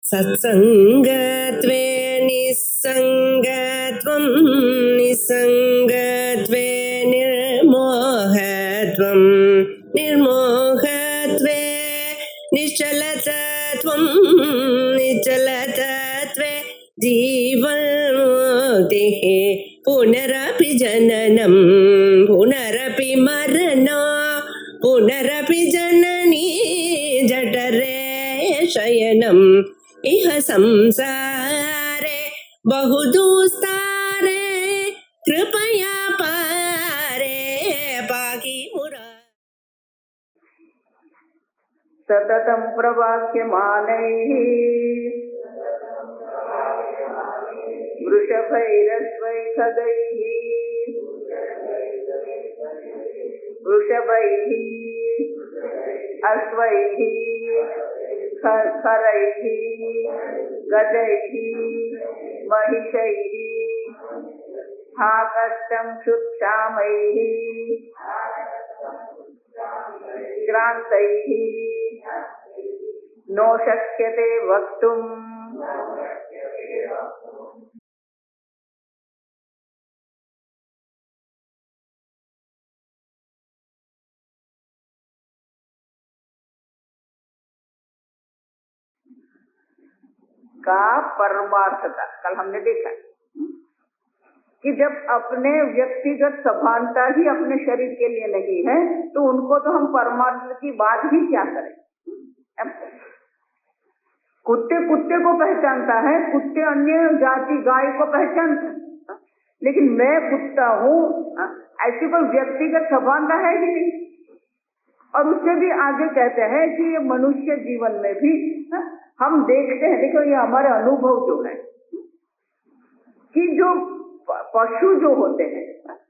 सत्संगत्वे निस्संगत्वं निस्संगत्वे निर्मोहत्वं निर्मोहत्वे निश्चलतत्वं निश्चलतत्वे जीवन्मुक्तिः पुनरपि जननं पुनरपि मरणं पुनरपि जननी जठरे शयनम् इह संसारे बहुदुस्तारे कृपया पारे पाहि मुरारे। सततं प्रवाक्यमानैः वृषभैरश्वैखगैः वृषभैः अश्वैः खरैः गजैः महिषैः हा कष्टं क्षुत्क्षामैः श्रान्तैः नो शक्यते वक्तुम् का परमार्थता। कल हमने देखा कि जब अपने व्यक्तिगत सभानता ही अपने शरीर के लिए नहीं है तो उनको तो हम परमार्थ की बात ही क्या करें। कुत्ते कुत्ते को पहचानता है, कुत्ते अन्य जाति गाय को पहचानते हैं, लेकिन मैं कुत्ता हूँ ऐसी कोई व्यक्तिगत सभानता है कि नहीं। और उससे भी आगे कहते हैं कि ये मनुष्य जीवन में भी हम देखते हैं, देखो ये हमारे अनुभव जो है कि जो पशु जो होते हैं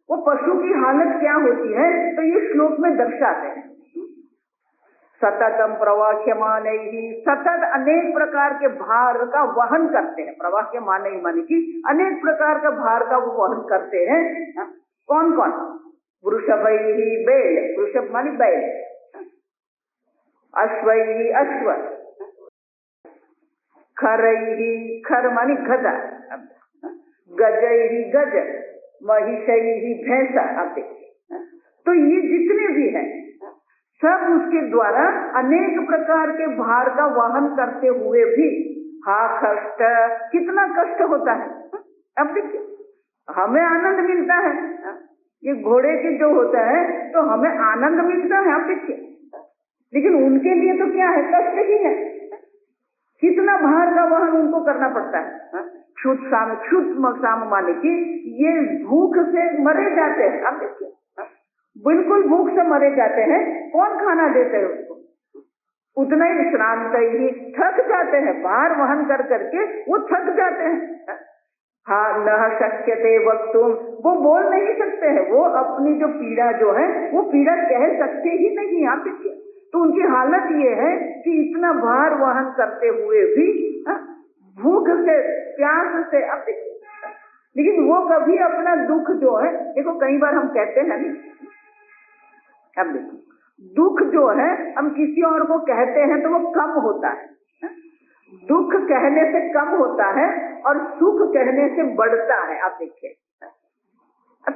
वो पशु की हालत क्या होती है तो ये श्लोक में दर्शाते हैं। सततम प्रवाह्यमानैः, सतत अनेक प्रकार के भार का वहन करते हैं। प्रवाह्यमानैः माने कि अनेक प्रकार का भार का वो वहन करते हैं। कौन कौन? वृषभैः, बैल, वृषभ माने बैल, अश्वैः अश्व, खरैः, खर माने गधा, गजैः गज, महिषैः भैंसा। आप देखिए तो ये जितने भी हैं सब उसके द्वारा अनेक प्रकार के भार का वहन करते हुए भी हा कष्ट, कितना कष्ट होता है। अब देखिए हमें आनंद मिलता है, ये घोड़े के जो होता है तो हमें आनंद मिलता है। आप देखिए लेकिन उनके लिए तो क्या है, कष्ट ही है। कितना भार का वहन उनको करना पड़ता है। क्षुत साम माने कि ये भूख से मरे जाते हैं। आप देखिए बिल्कुल भूख से मरे जाते हैं, कौन खाना देते हैं उसको? उतना ही श्रांत ही थक जाते हैं, भार वहन कर करके वो थक जाते हैं। हाँ न शक्यते वक्तुम, वो बोल नहीं सकते हैं, वो अपनी जो पीड़ा जो है वो पीड़ा कह सकते ही नहीं। आप देखिए तो उनकी हालत ये है कि इतना भार वहन करते हुए भी भूख से प्यास से, अब देखिए लेकिन वो कभी अपना दुख जो है, देखो कई बार हम कहते हैं नहीं, अब देखो दुख जो है हम किसी और को कहते हैं तो वो कम होता है, दुख कहने से कम होता है और सुख कहने से बढ़ता है। आप देखिए अब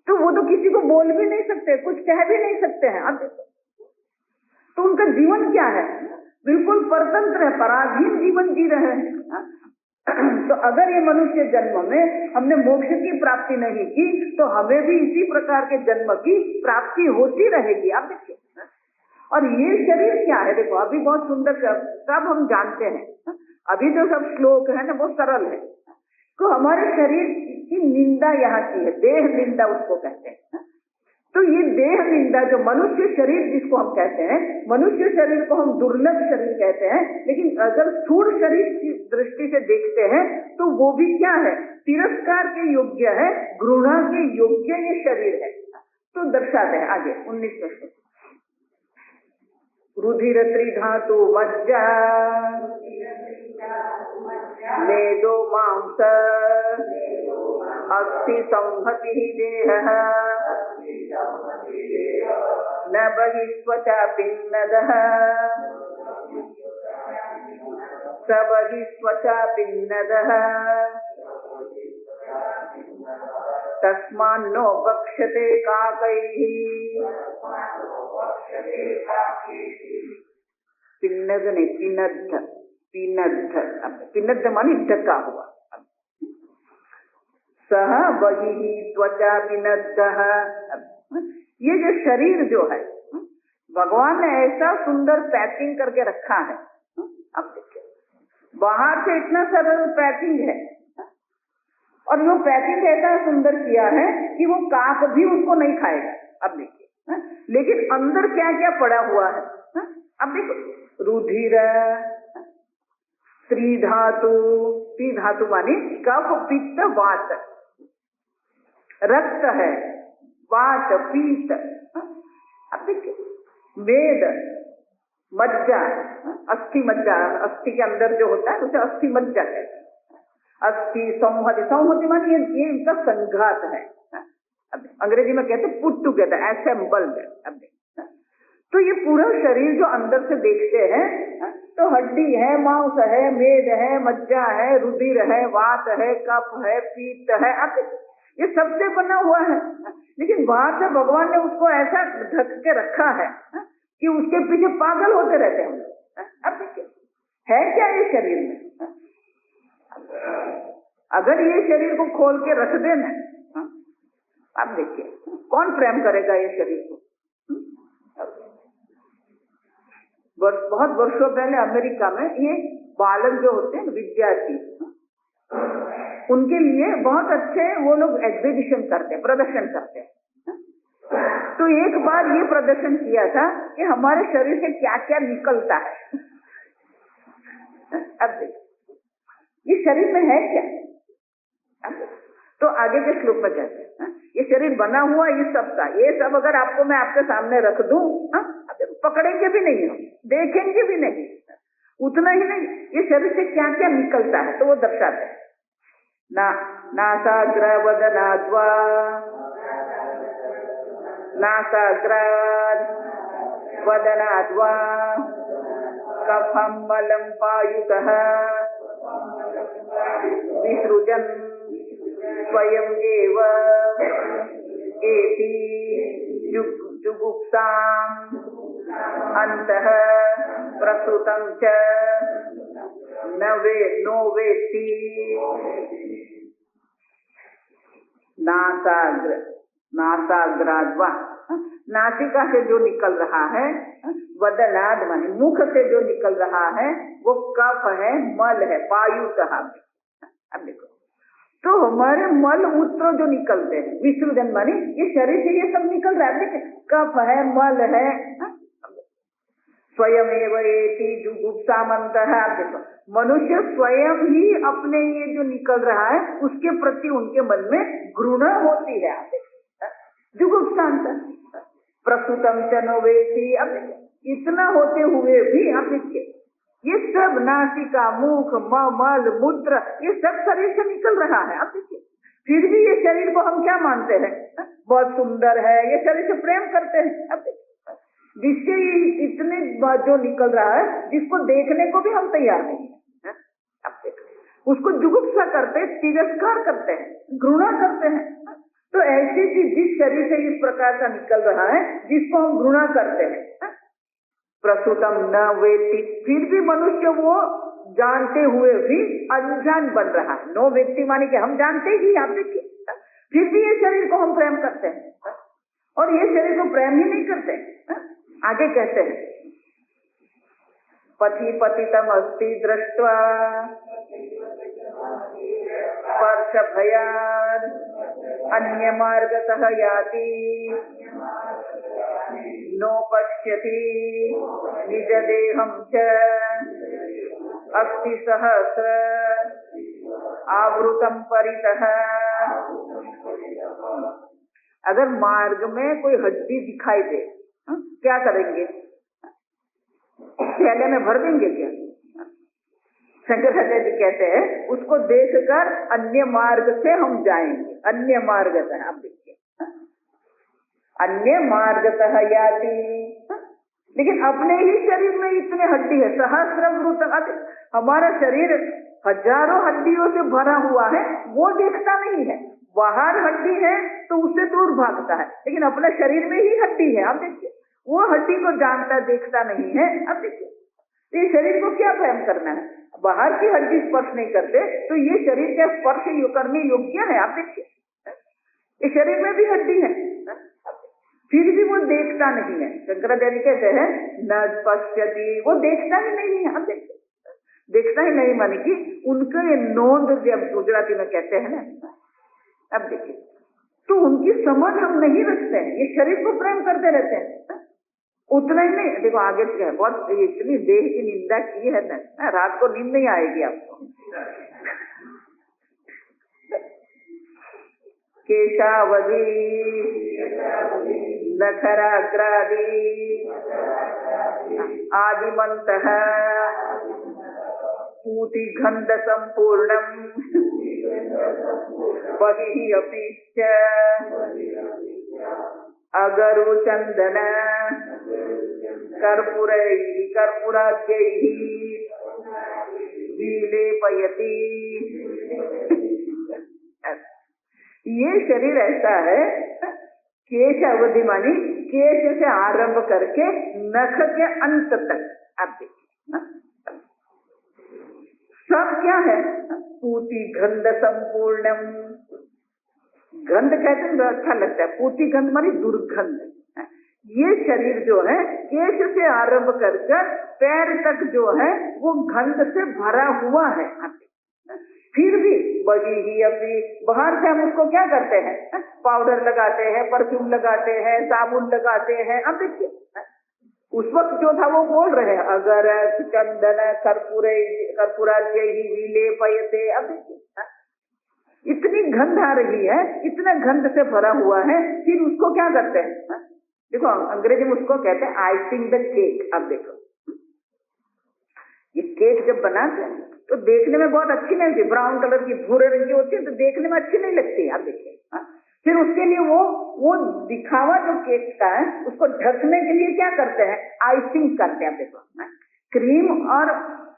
तो वो तो किसी को बोल भी नहीं सकते, कुछ कह भी नहीं सकते हैं। अब देखो तो उनका जीवन क्या है, बिल्कुल परतंत्र है, पराधीन जीवन जी रहे हैं। तो अगर ये मनुष्य जन्म में हमने मोक्ष की प्राप्ति नहीं की तो हमें भी इसी प्रकार के जन्म की प्राप्ति होती रहेगी। आप देखिए और ये शरीर क्या है, देखो अभी बहुत सुंदर सब हम जानते हैं, अभी जो सब श्लोक है ना वो सरल है। तो हमारे शरीर की निंदा यहाँ की है, देह निंदा उसको कहते हैं। तो ये देह निंदा जो मनुष्य शरीर जिसको हम कहते हैं, मनुष्य शरीर को हम दुर्लभ शरीर कहते हैं, लेकिन अगर स्थूल शरीर की दृष्टि से देखते हैं तो वो भी क्या है, तिरस्कार के योग्य है, घृणा के योग्य ये शरीर है। तो दर्शाते हैं आगे 19वें श्लोक, रुधिर त्रिधातु मज्जा मेदो मांस अस्थि संहति देह न बहिस्वचा पिन्नदः स बहि त्वचा पिन्नदः तस्मान्नो भक्ष्यते काकैः। पिन्नद नहीं, पिनद्ध, पिनद्ध, पिनद्ध मानी ढका हुआ। सह बहिः त्वचा पिनद्दः, ये जो शरीर जो है भगवान ने ऐसा सुंदर पैकिंग करके रखा है। अब देखिए, बाहर से इतना सरल पैकिंग है और वो पैकिंग ऐसा सुंदर किया है कि वो काक भी उसको नहीं खाएगा। अब देखिए, लेकिन अंदर क्या क्या पड़ा हुआ है। अब देखो, रुधिर, त्रिधातु, त्रिधातु मानी कफ पित्त वात, रक्त है, वात पीत, अब देखिए वेद, मज्जा, अस्थि मज्जा, अस्थि के अंदर जो होता है उसे अस्थि मज्जा है। अस्थि, संहति, संहति मानी ये इनका संघात है। अब अंग्रेजी में कहते पुट टुगेदर, असेंबल्ड। अब तो ये पूरा शरीर जो अंदर से देखते हैं तो हड्डी है, मांस है, मेद है, मज्जा है, रुधिर है, वात है, कफ है, पीत है, अब ये सबसे बना हुआ है। लेकिन बाहर से भगवान ने उसको ऐसा ढक के रखा है कि उसके पीछे पागल होते रहते हैं। अब देखिए, है क्या ये शरीर में? अगर ये शरीर को खोल के रख देना, अब देखिए कौन प्रेम करेगा ये शरीर को? बहुत वर्षों पहले अमेरिका में ये बालक जो होते हैं विद्यार्थी, उनके लिए बहुत अच्छे वो लोग एग्जीबिशन करते हैं, प्रदर्शन करते हैं। तो एक बार ये प्रदर्शन किया था कि हमारे शरीर से क्या क्या निकलता है। अब देखिए, ये शरीर में है क्या? तो आगे के श्लोक में कहते हैं, ये शरीर बना हुआ ये सब का, ये सब अगर आपको मैं आपके सामने रख दूं, पकड़ेंगे भी नहीं, हम देखेंगे भी नहीं। उतना ही नहीं, ये शरीर से क्या क्या निकलता है तो वो दर्शाते हैं। नासाग्रवदनाद्वा, नासाग्राद वदनाद्वा कफं मलं पायुतः विसृजन् स्वयं एव एति जुगुप्साम् अन्तः प्रसुतं च नो वेत्ति। नासाग्र, नासाग्राद्वा, नासिका से जो निकल रहा है, वदनाद माने मुख से जो निकल रहा है वो कफ है, मल है, पायुतः। अब देखो, तो हमारे मल मूत्र जो निकलते हैं, विसर्जन माने ये शरीर से ये सब निकल रहा है। देखिए, कफ है, मल है, स्वयं एवं जुगुप्सामन्तः। देखो, मनुष्य स्वयं ही अपने ये जो निकल रहा है उसके प्रति उनके मन में घृणा होती है। जुगुप्सांत प्रसुतम च नो वेत्ति। अब इतना होते हुए भी आप देखिए, ये सब नासिका, मुख, मल, मूत्र, ये सब शरीर से निकल रहा है। अब देखिए, फिर भी ये शरीर को हम क्या मानते हैं? बहुत सुंदर है, ये शरीर से प्रेम करते हैं। अब देखिए, जिससे ये इतने जो निकल रहा है जिसको देखने को भी हम तैयार नहीं है। अब देखो, उसको जुगुप्सा करते, तिरस्कार करते हैं, घृणा करते हैं। तो ऐसी चीज जिस शरीर से इस प्रकार का निकल रहा है जिसको हम घृणा करते हैं, प्रसुतम न वेत्ति, फिर भी मनुष्य वो जानते हुए भी अनजान बन रहा है। नो वेत्ति माने कि हम जानते ही, आप देखिए, फिर भी ये शरीर को हम प्रेम करते हैं और ये शरीर को प्रेम ही नहीं करते। आगे कहते हैं, पथि पतितम अस्ति दृष्ट्वा स्पर्श भयाद अन्य मार्गतः याति नो पश्यति निज देहं च अस्ति सहस्र आवृतम परितः। अगर मार्ग में कोई हड्डी दिखाई दे, क्या करेंगे? थैले में भर देंगे क्या? शंकराचार्य जी कहते हैं, उसको देखकर अन्य मार्ग से हम जाएंगे। अन्य मार्गतः, आप देखिए, अन्य मार्गतः याति, लेकिन अपने ही शरीर में इतने हड्डी है, सहस्रवृत, हमारा शरीर हजारों हड्डियों से भरा हुआ है, वो देखता नहीं है। बाहर हड्डी है तो उससे दूर भागता है, लेकिन अपने शरीर में ही हड्डी है। आप देखिए, वो हड्डी को जानता देखता नहीं है। अब देखिए, ये शरीर को क्या वहम करना है? बाहर की हड्डी स्पर्श नहीं करते तो ये शरीर क्या स्पर्श करने योग्य है? आप देखिए, इस शरीर में भी हड्डी है, फिर भी वो देखता नहीं है। शंकराचार्य कहते हैं न पश्यति, वो देखता ही नहीं है। हम देखते, देखता ही नहीं माने कि उनका ये नोंद, जब गुजराती में कहते हैं ना, अब देखिए, तो उनकी समझ हम नहीं रखते हैं, ये शरीर को प्रेम करते रहते हैं। उतना ही नहीं, देखो आगे क्या है, बहुत इतनी देह की निंदा की है ना, रात को नींद नहीं आएगी आपको। केशावधि नखराग्रादि आदिमन्तः पूति गंध संपूर्णम बहिः अपि च अगरु चंदन कर्पूरैः कर्पूराद्यैः विलेपयति। ये शरीर ऐसा है, केश अवधि मानी केश से आरंभ करके नख के अंत तक। आप देखिए, सब क्या है? पूति गंध संपूर्णम। गंध कहते हैं तो अच्छा लगता है, पूति गंध मानी दुर्गंध। ये शरीर जो है केश से आरंभ कर पैर तक जो है वो गंध से भरा हुआ है। फिर भी बही ही अभी बाहर से हम उसको क्या करते हैं? पाउडर लगाते हैं, परफ्यूम लगाते हैं, साबुन लगाते हैं। अब देखिए, उस वक्त जो था वो बोल रहे हैं अगर चंदन कर्पूराद्य ही विलेपयते। अब देखिए, इतनी गंध आ रही है, इतना गंध से भरा हुआ है, फिर उसको क्या करते हैं? देखो अंग्रेजी में उसको कहते हैं आइसिंग द केक। अब देखो, ये केक जब बनाते हैं तो देखने में बहुत अच्छी नहीं होती, ब्राउन कलर की भूरे रंग की होती है, तो देखने में अच्छी नहीं लगती। आप देखिए, फिर उसके लिए वो दिखावा जो केक का है उसको ढकने के लिए क्या करते हैं? आइसिंग करते हैं। देखो, क्रीम और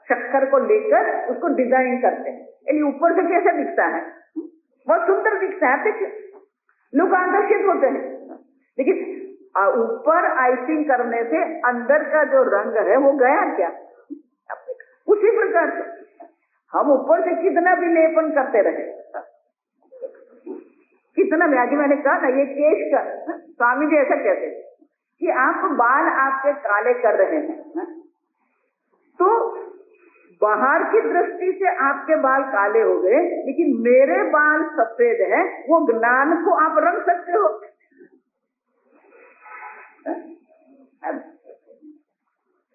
शक्कर को लेकर उसको डिजाइन करते हैं, यानी ऊपर से कैसा दिखता है? बहुत सुंदर दिखता है। देखिए, लोग आकर्षित होते हैं, लेकिन ऊपर आइसिंग करने से अंदर का जो रंग है वो गया क्या? उसी प्रकार से हम ऊपर से कितना भी लेपन करते रहे, कितना भी, आगे मैंने कहा ना ये केश का, स्वामी जी ऐसा कहते हैं कि आप बाल आपके काले कर रहे हैं तो बाहर की दृष्टि से आपके बाल काले हो गए, लेकिन मेरे बाल सफेद है, वो ज्ञान को आप रंग सकते हो।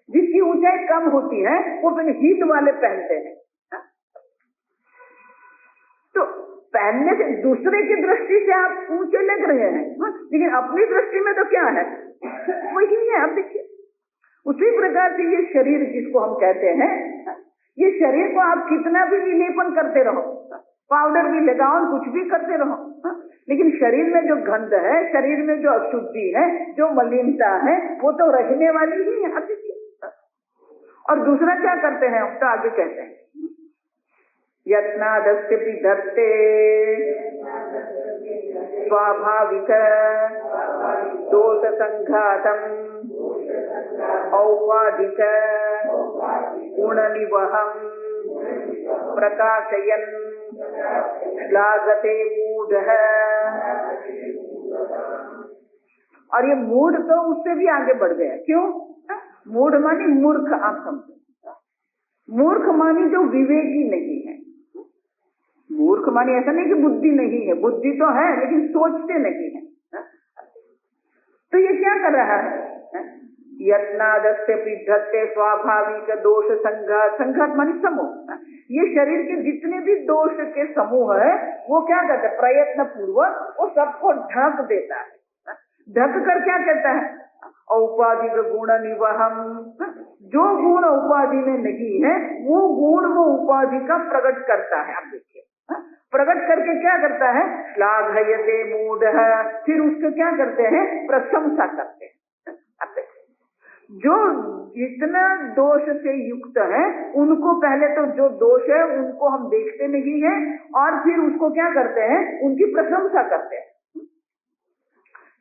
जिसकी ऊंचाई कम होती है वो फिर हीट वाले पहनते हैं, तो पहनने से दूसरे की दृष्टि से आप ऊंचे लग रहे हैं, लेकिन अपनी दृष्टि में तो क्या है? वही है। आप देखिए, उसी प्रकार से ये शरीर जिसको हम कहते हैं, ये शरीर को आप कितना भी विलेपन करते रहो, पाउडर भी लगाओ, कुछ भी करते रहो, लेकिन शरीर में जो गंध है, शरीर में जो अशुद्धि है, जो मलिनता है, वो तो रहने वाली ही है। आप देखिए, और दूसरा क्या करते हैं हम? तो आगे कहते हैं यत्नादस्य धत्ते स्वाभाविक दोष संघातम औपाधिक गुण निवहम प्रकाशयन श्लाघते मूढ़। और ये मूढ़ तो उससे भी आगे बढ़ गया। क्यों? मूढ़ मानी मूर्ख। आप समझो, मूर्ख मानी जो विवेकी नहीं है। मूर्ख मानी ऐसा नहीं कि बुद्धि नहीं है, बुद्धि तो है लेकिन सोचते नहीं है। तो ये क्या कर रहा है? यत्नादस्य पिधत्ते स्वाभाविक दोष संघात। संघात मानी समूह। ये शरीर के जितने भी दोष के समूह है वो क्या करते हैं? प्रयत्न पूर्वक वो सबको ढक देता है। ढक कर क्या कहता है? औपाधिक गुण निवहम। जो गुण उपाधि में नहीं है वो गुण वो उपाधि का प्रकट करता है। आप देखिए, प्रकट करके क्या करता है? श्लाघयते मूढ़। फिर उसको क्या करते हैं? प्रशंसा करते हैं। जो जितना दोष से युक्त है उनको पहले तो जो दोष है उनको हम देखते नहीं है और फिर उसको क्या करते हैं, उनकी प्रशंसा करते हैं।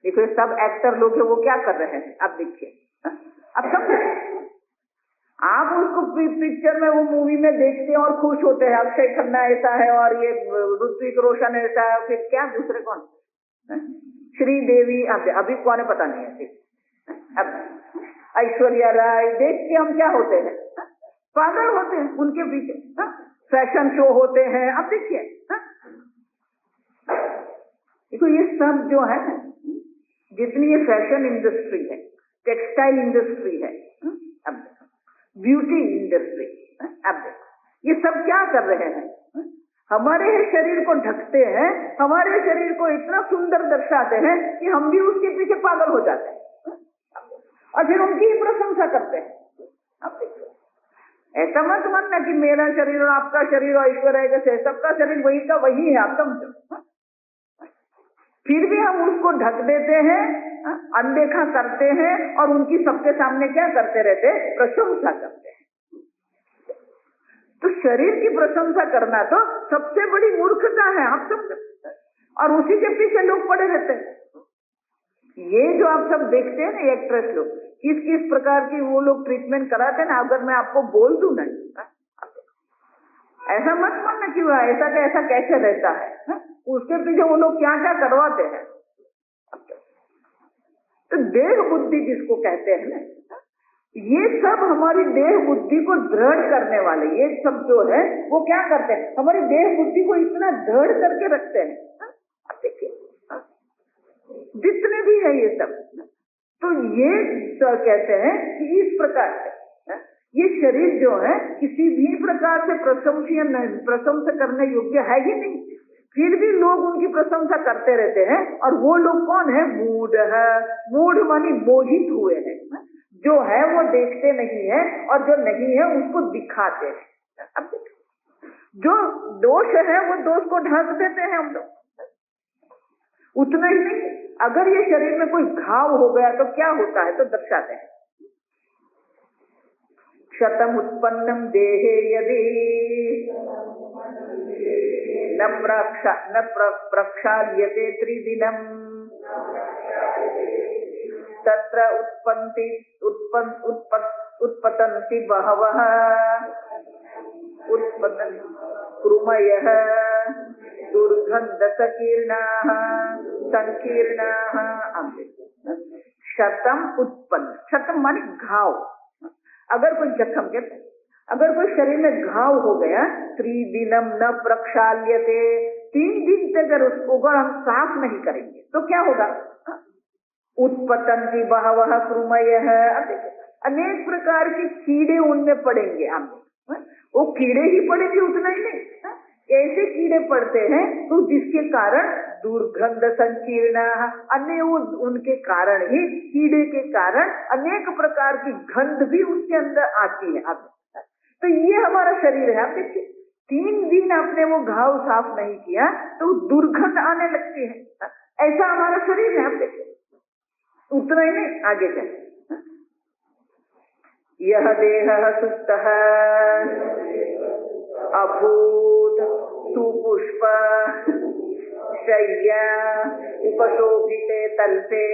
देखो सब एक्टर लोग है वो क्या कर रहे हैं, आप देखिए, अब समझे, आप उसको पिक्चर में वो मूवी में देखते हैं और खुश होते हैं, अक्षय खन्ना ऐसा है और ये ऋत्विक रोशन ऐसा है, फिर क्या दूसरे कौन, श्रीदेवी, अभी कौन है पता नहीं है, अब ऐश्वर्या राय देख के हम क्या होते हैं, पागल होते हैं उनके पीछे, फैशन शो होते हैं। अब देखिए देखो ये सब जो है, जितनी ये फैशन इंडस्ट्री है, टेक्सटाइल इंडस्ट्री है, अब ब्यूटी इंडस्ट्री, अब देखो ये सब क्या कर रहे हैं, हमारे शरीर को ढकते हैं, हमारे शरीर को इतना सुंदर दर्शाते हैं कि हम भी उसके पीछे पागल हो जाते हैं और फिर उनकी ही प्रशंसा करते हैं। अब देखो ऐसा मत मानना कि मेरा शरीर और आपका शरीर और ऐश्वर्या जैसे, सबका शरीर वही का वही है, आप समझो। फिर भी हम उसको ढक देते हैं, अनदेखा करते हैं और उनकी सबके सामने क्या करते रहते हैं, प्रशंसा करते हैं। तो शरीर की प्रशंसा करना तो सबसे बड़ी मूर्खता है, आप समझो, और उसी के पीछे लोग पड़े रहते हैं। ये जो आप सब देखते हैं ना एक्ट्रेस लोग, किस किस प्रकार की वो लोग ट्रीटमेंट कराते हैं ना, अगर मैं आपको बोल दूं ना, ऐसा मत मानना कि वो ऐसा का ऐसा कैसे रहता है, उसके पीछे वो लोग क्या क्या करवाते हैं। तो देह बुद्धि जिसको कहते हैं ना, ये सब हमारी देह बुद्धि को दृढ़ करने वाले, ये सब जो है वो क्या करते हैं, हमारी देह बुद्धि को इतना दृढ़ करके रखते हैं। आप देखिए जितने भी है ये सब, तो ये तो कहते हैं कि इस प्रकार से ये शरीर जो है किसी भी प्रकार से प्रशंसा करने योग्य है ही नहीं, फिर भी लोग उनकी प्रशंसा करते रहते हैं। और वो लोग कौन है, मूढ़ है, मूढ़ मानी मोहित हुए हैं, जो है वो देखते नहीं है और जो नहीं है उसको दिखाते हैं। अब जो दोष है वो दोष को ढक देते हैं हम लोग। उतना ही नहीं, अगर ये शरीर में कोई घाव हो गया तो क्या होता है, तो दर्शाते हैं, क्षतम उत्पन्नम देहे यदि न प्रक्षाल्यते त्रिदिनम तत्र उत्पतन्ति बहवः कृमयः दुर्गंध संकीर्णाः। क्षतम उत्पन्न, क्षतम माने घाव, अगर कोई जख्म के, अगर कोई शरीर में घाव हो गया, त्रिदिनम न प्रक्षाल्यते, 3 दिन तक अगर उसको अगर हम साफ नहीं करेंगे तो क्या होगा, उत्पतन्ति बहवः कृमयः, अनेक प्रकार के कीड़े उनमें पड़ेंगे। हम वो कीड़े ही पड़ेंगे, उतना ही नहीं, ऐसे कीड़े पड़ते हैं तो जिसके कारण दुर्गंध संकीर्ण, अन्य उनके कारण ही, कीड़े के कारण अनेक प्रकार की गंध भी उसके अंदर आती है। अब तो ये हमारा शरीर है, आप देखिए 3 दिन आपने वो घाव साफ नहीं किया तो दुर्गंध आने लगती है, ऐसा हमारा शरीर है। आप देखिए उतना ही नहीं, आगे चले, यह देह सुप्तः अभूत सुपुष्प शय्या उपशोभिते तल्पे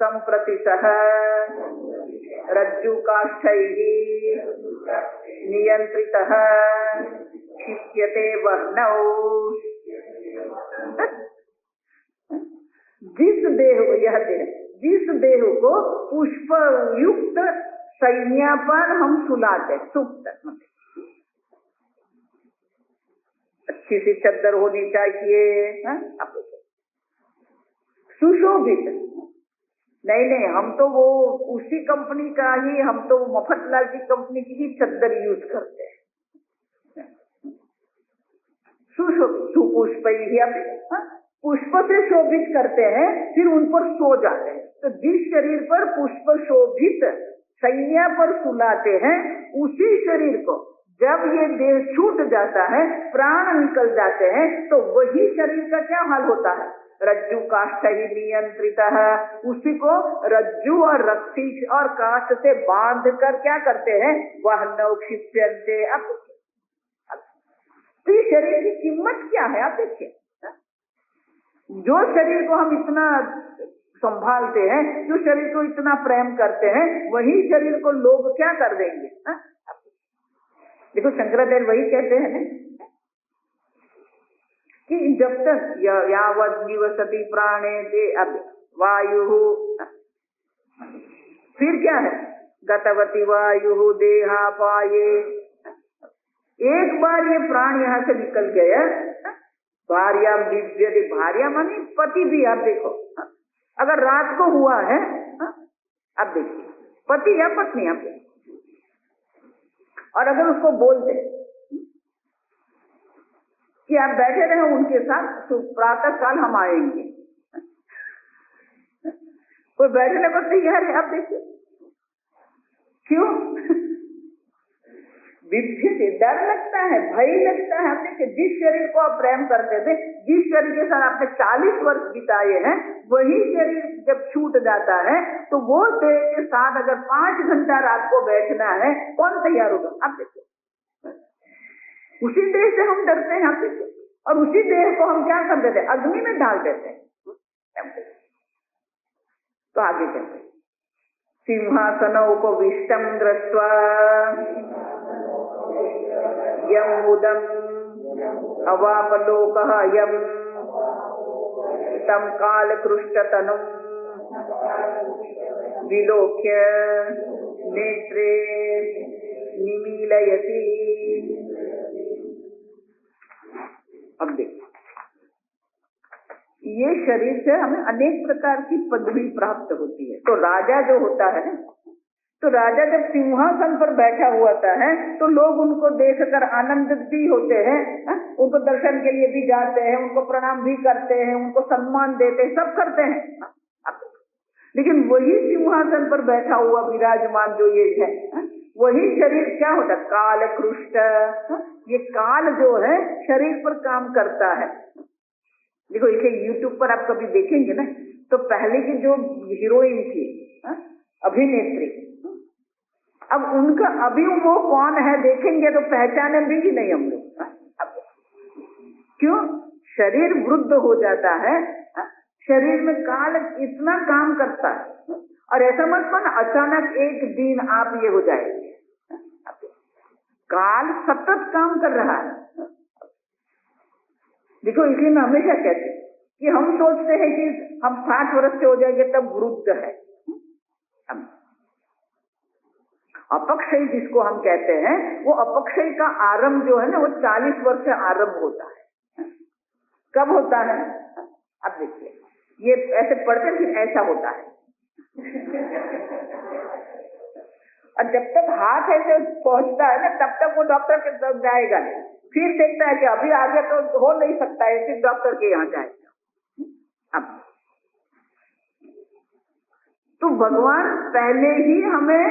संप्रतिशः रज्जुकाष्ठैः नियंत्रितः क्षिप्यते वर्णौ। जिस देह को पुष्प युक्त शैया पर हम सुलाते, सुप्त, अच्छी सी चद्दर होनी चाहिए, सुशोभित, नहीं हम तो वो उसी कंपनी का ही, हम तो मफतलाल की कंपनी की ही चद्दर यूज करते हैं। सुशोभित, सुपुष्प ही पुष्प से शोभित करते हैं, फिर उन पर सो जाते हैं। तो जिस शरीर पर पुष्प शोभित शैया पर सुलाते हैं, उसी शरीर को जब ये देह छूट जाता है, प्राण निकल जाते हैं, तो वही शरीर का क्या हाल होता है, रज्जु काष्ठ ही नियंत्रित, उसी को रज्जु और रस्सी और काष्ठ से बांध कर क्या करते हैं, वह नौक्षिप्यन्ते। अब तो ये शरीर की कीमत क्या है आप देखिए। जो शरीर को हम इतना संभालते हैं, जो शरीर को इतना प्रेम करते हैं, वही शरीर को लोग क्या कर देंगे। देखो शंकराचार्य वही कहते हैं ना कि जब तक यावत् निवसति प्राणे दे अब वायु, फिर क्या है, गतवती वायु देहा पाये, एक बार ये प्राण यहाँ से निकल गया, भार्या दिव्य, भार्या मानी पति भी। आप देखो अगर रात को हुआ है, अब देखिए पति या पत्नी आप देखिए, और अगर उसको बोल दे कि आप बैठे रहे उनके साथ, तो प्रातः काल हम आएंगे, कोई बैठने को तैयार है। आप देखिए क्यों, विभ्यते, डर लगता है, भय लगता है। आप देखिए जिस शरीर को आप प्रेम करते थे, जिस शरीर के साथ आपने 40 वर्ष बिताए हैं, वही शरीर जब छूट जाता है तो वो देह के साथ अगर 5 घंटा रात को बैठना है, कौन तैयार होगा। आप देखिए उसी देह से हम डरते हैं। आप देखिए, और उसी देह को हम क्या कर देते हैं, अग्नि में डाल देते हैं। तो आगे चलते, सिंहासनोपविष्टं दृष्ट्वा यम उदम अवापलोकः यम तम कालकृष्टतनुं विलोक्य नेत्रे निमीलयति। अब देखो ये शरीर से हमें अनेक प्रकार की पदवी प्राप्त होती है। तो राजा जो होता है, तो राजा जब सिंहासन पर बैठा हुआ है तो लोग उनको देखकर आनंदित भी होते हैं, उनको दर्शन के लिए भी जाते हैं, उनको प्रणाम भी करते हैं, उनको सम्मान देते हैं, सब करते हैं। लेकिन वही सिंहासन पर बैठा हुआ विराजमान जो ये है, वही शरीर क्या होता है, काल कृष्ट। ये काल जो है शरीर पर काम करता है। देखो इसे YouTube पर आप कभी देखेंगे ना, तो पहले की जो हीरोइन थी, अभिनेत्री, अब उनका अभी वो कौन है देखेंगे तो पहचाने भी नहीं हम लोग। क्यों, शरीर वृद्ध हो जाता है, शरीर में काल इतना काम करता है, और ऐसा मत मानो अचानक एक दिन आप ये हो जाएंगे। काल सतत काम कर रहा है। देखो इसलिए मैं हमेशा कहती कि हम सोचते हैं कि हम 60 वर्ष के हो जाएंगे तब वृद्ध है। अपक्षय जिसको हम कहते हैं, वो अपक्षय का आरंभ जो है ना, वो 40 वर्ष से आरंभ होता है। कब होता है, अब देखिए ये ऐसे पढ़ते फिर ऐसा होता है और जब तक हाथ ऐसे पहुंचता है ना, तब तक वो डॉक्टर के तरफ जाएगा नहीं, फिर देखता है कि अभी आगे तो हो नहीं सकता है, फिर डॉक्टर के यहाँ जाएगा। अब तो भगवान पहले ही हमें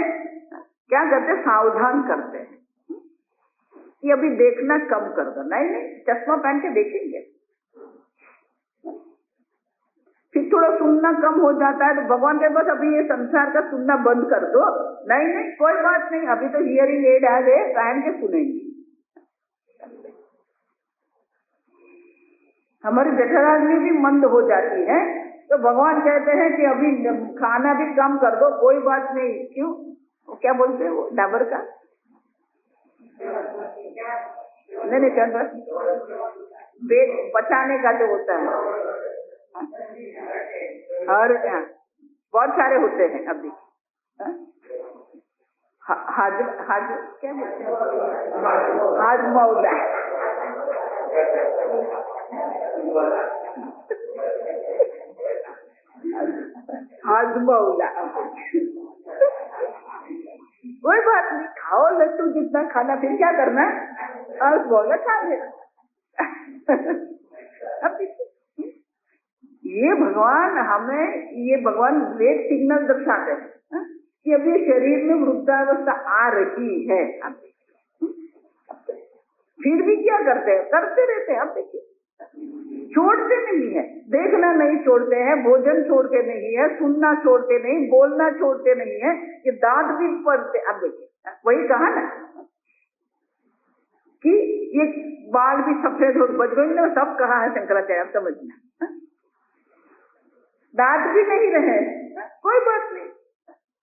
क्या करते, सावधान करते हैं कि अभी देखना कम कर दो। नहीं, चश्मा पहन के देखेंगे, फिर थोड़ा सुनना कम हो जाता है तो भगवान के पास अभी ये संसार का सुनना बंद कर दो। नहीं, कोई बात नहीं, अभी तो हियरिंग एड आ गए, पहन के सुनेंगे। हमारी जठराग्नि भी मंद हो जाती है, तो भगवान कहते हैं कि अभी खाना भी कम कर दो, कोई बात नहीं। क्यों, वो क्या बोलते हैं, वो डाबर का नहीं चंद्र, पेट पचाने का जो होता है, और बहुत सारे होते हैं। अभी क्या बोलते हैं, हाजमौला, हाजमौला। कोई बात नहीं, खाओ लड्डू जितना खाना, फिर क्या करना, हाजमौला खा लेना। अब ये भगवान हमें, ये भगवान रेड सिग्नल दर्शाते हैं कि अभी शरीर में वृद्धावस्था आ रही है। फिर भी क्या करते हैं, करते रहते हैं। अब देखिए छोड़ते नहीं है, देखना नहीं छोड़ते हैं, भोजन छोड़ते नहीं है, सुनना छोड़ते नहीं, बोलना छोड़ते नहीं है, ये दांत भी पड़ते। अब देखिए वही कहा ना कि ये बाल भी सफेद हो, बजरंग ने सब कहा है शंकराचार्य, आप समझना। दांत भी नहीं रहे, कोई बात नहीं,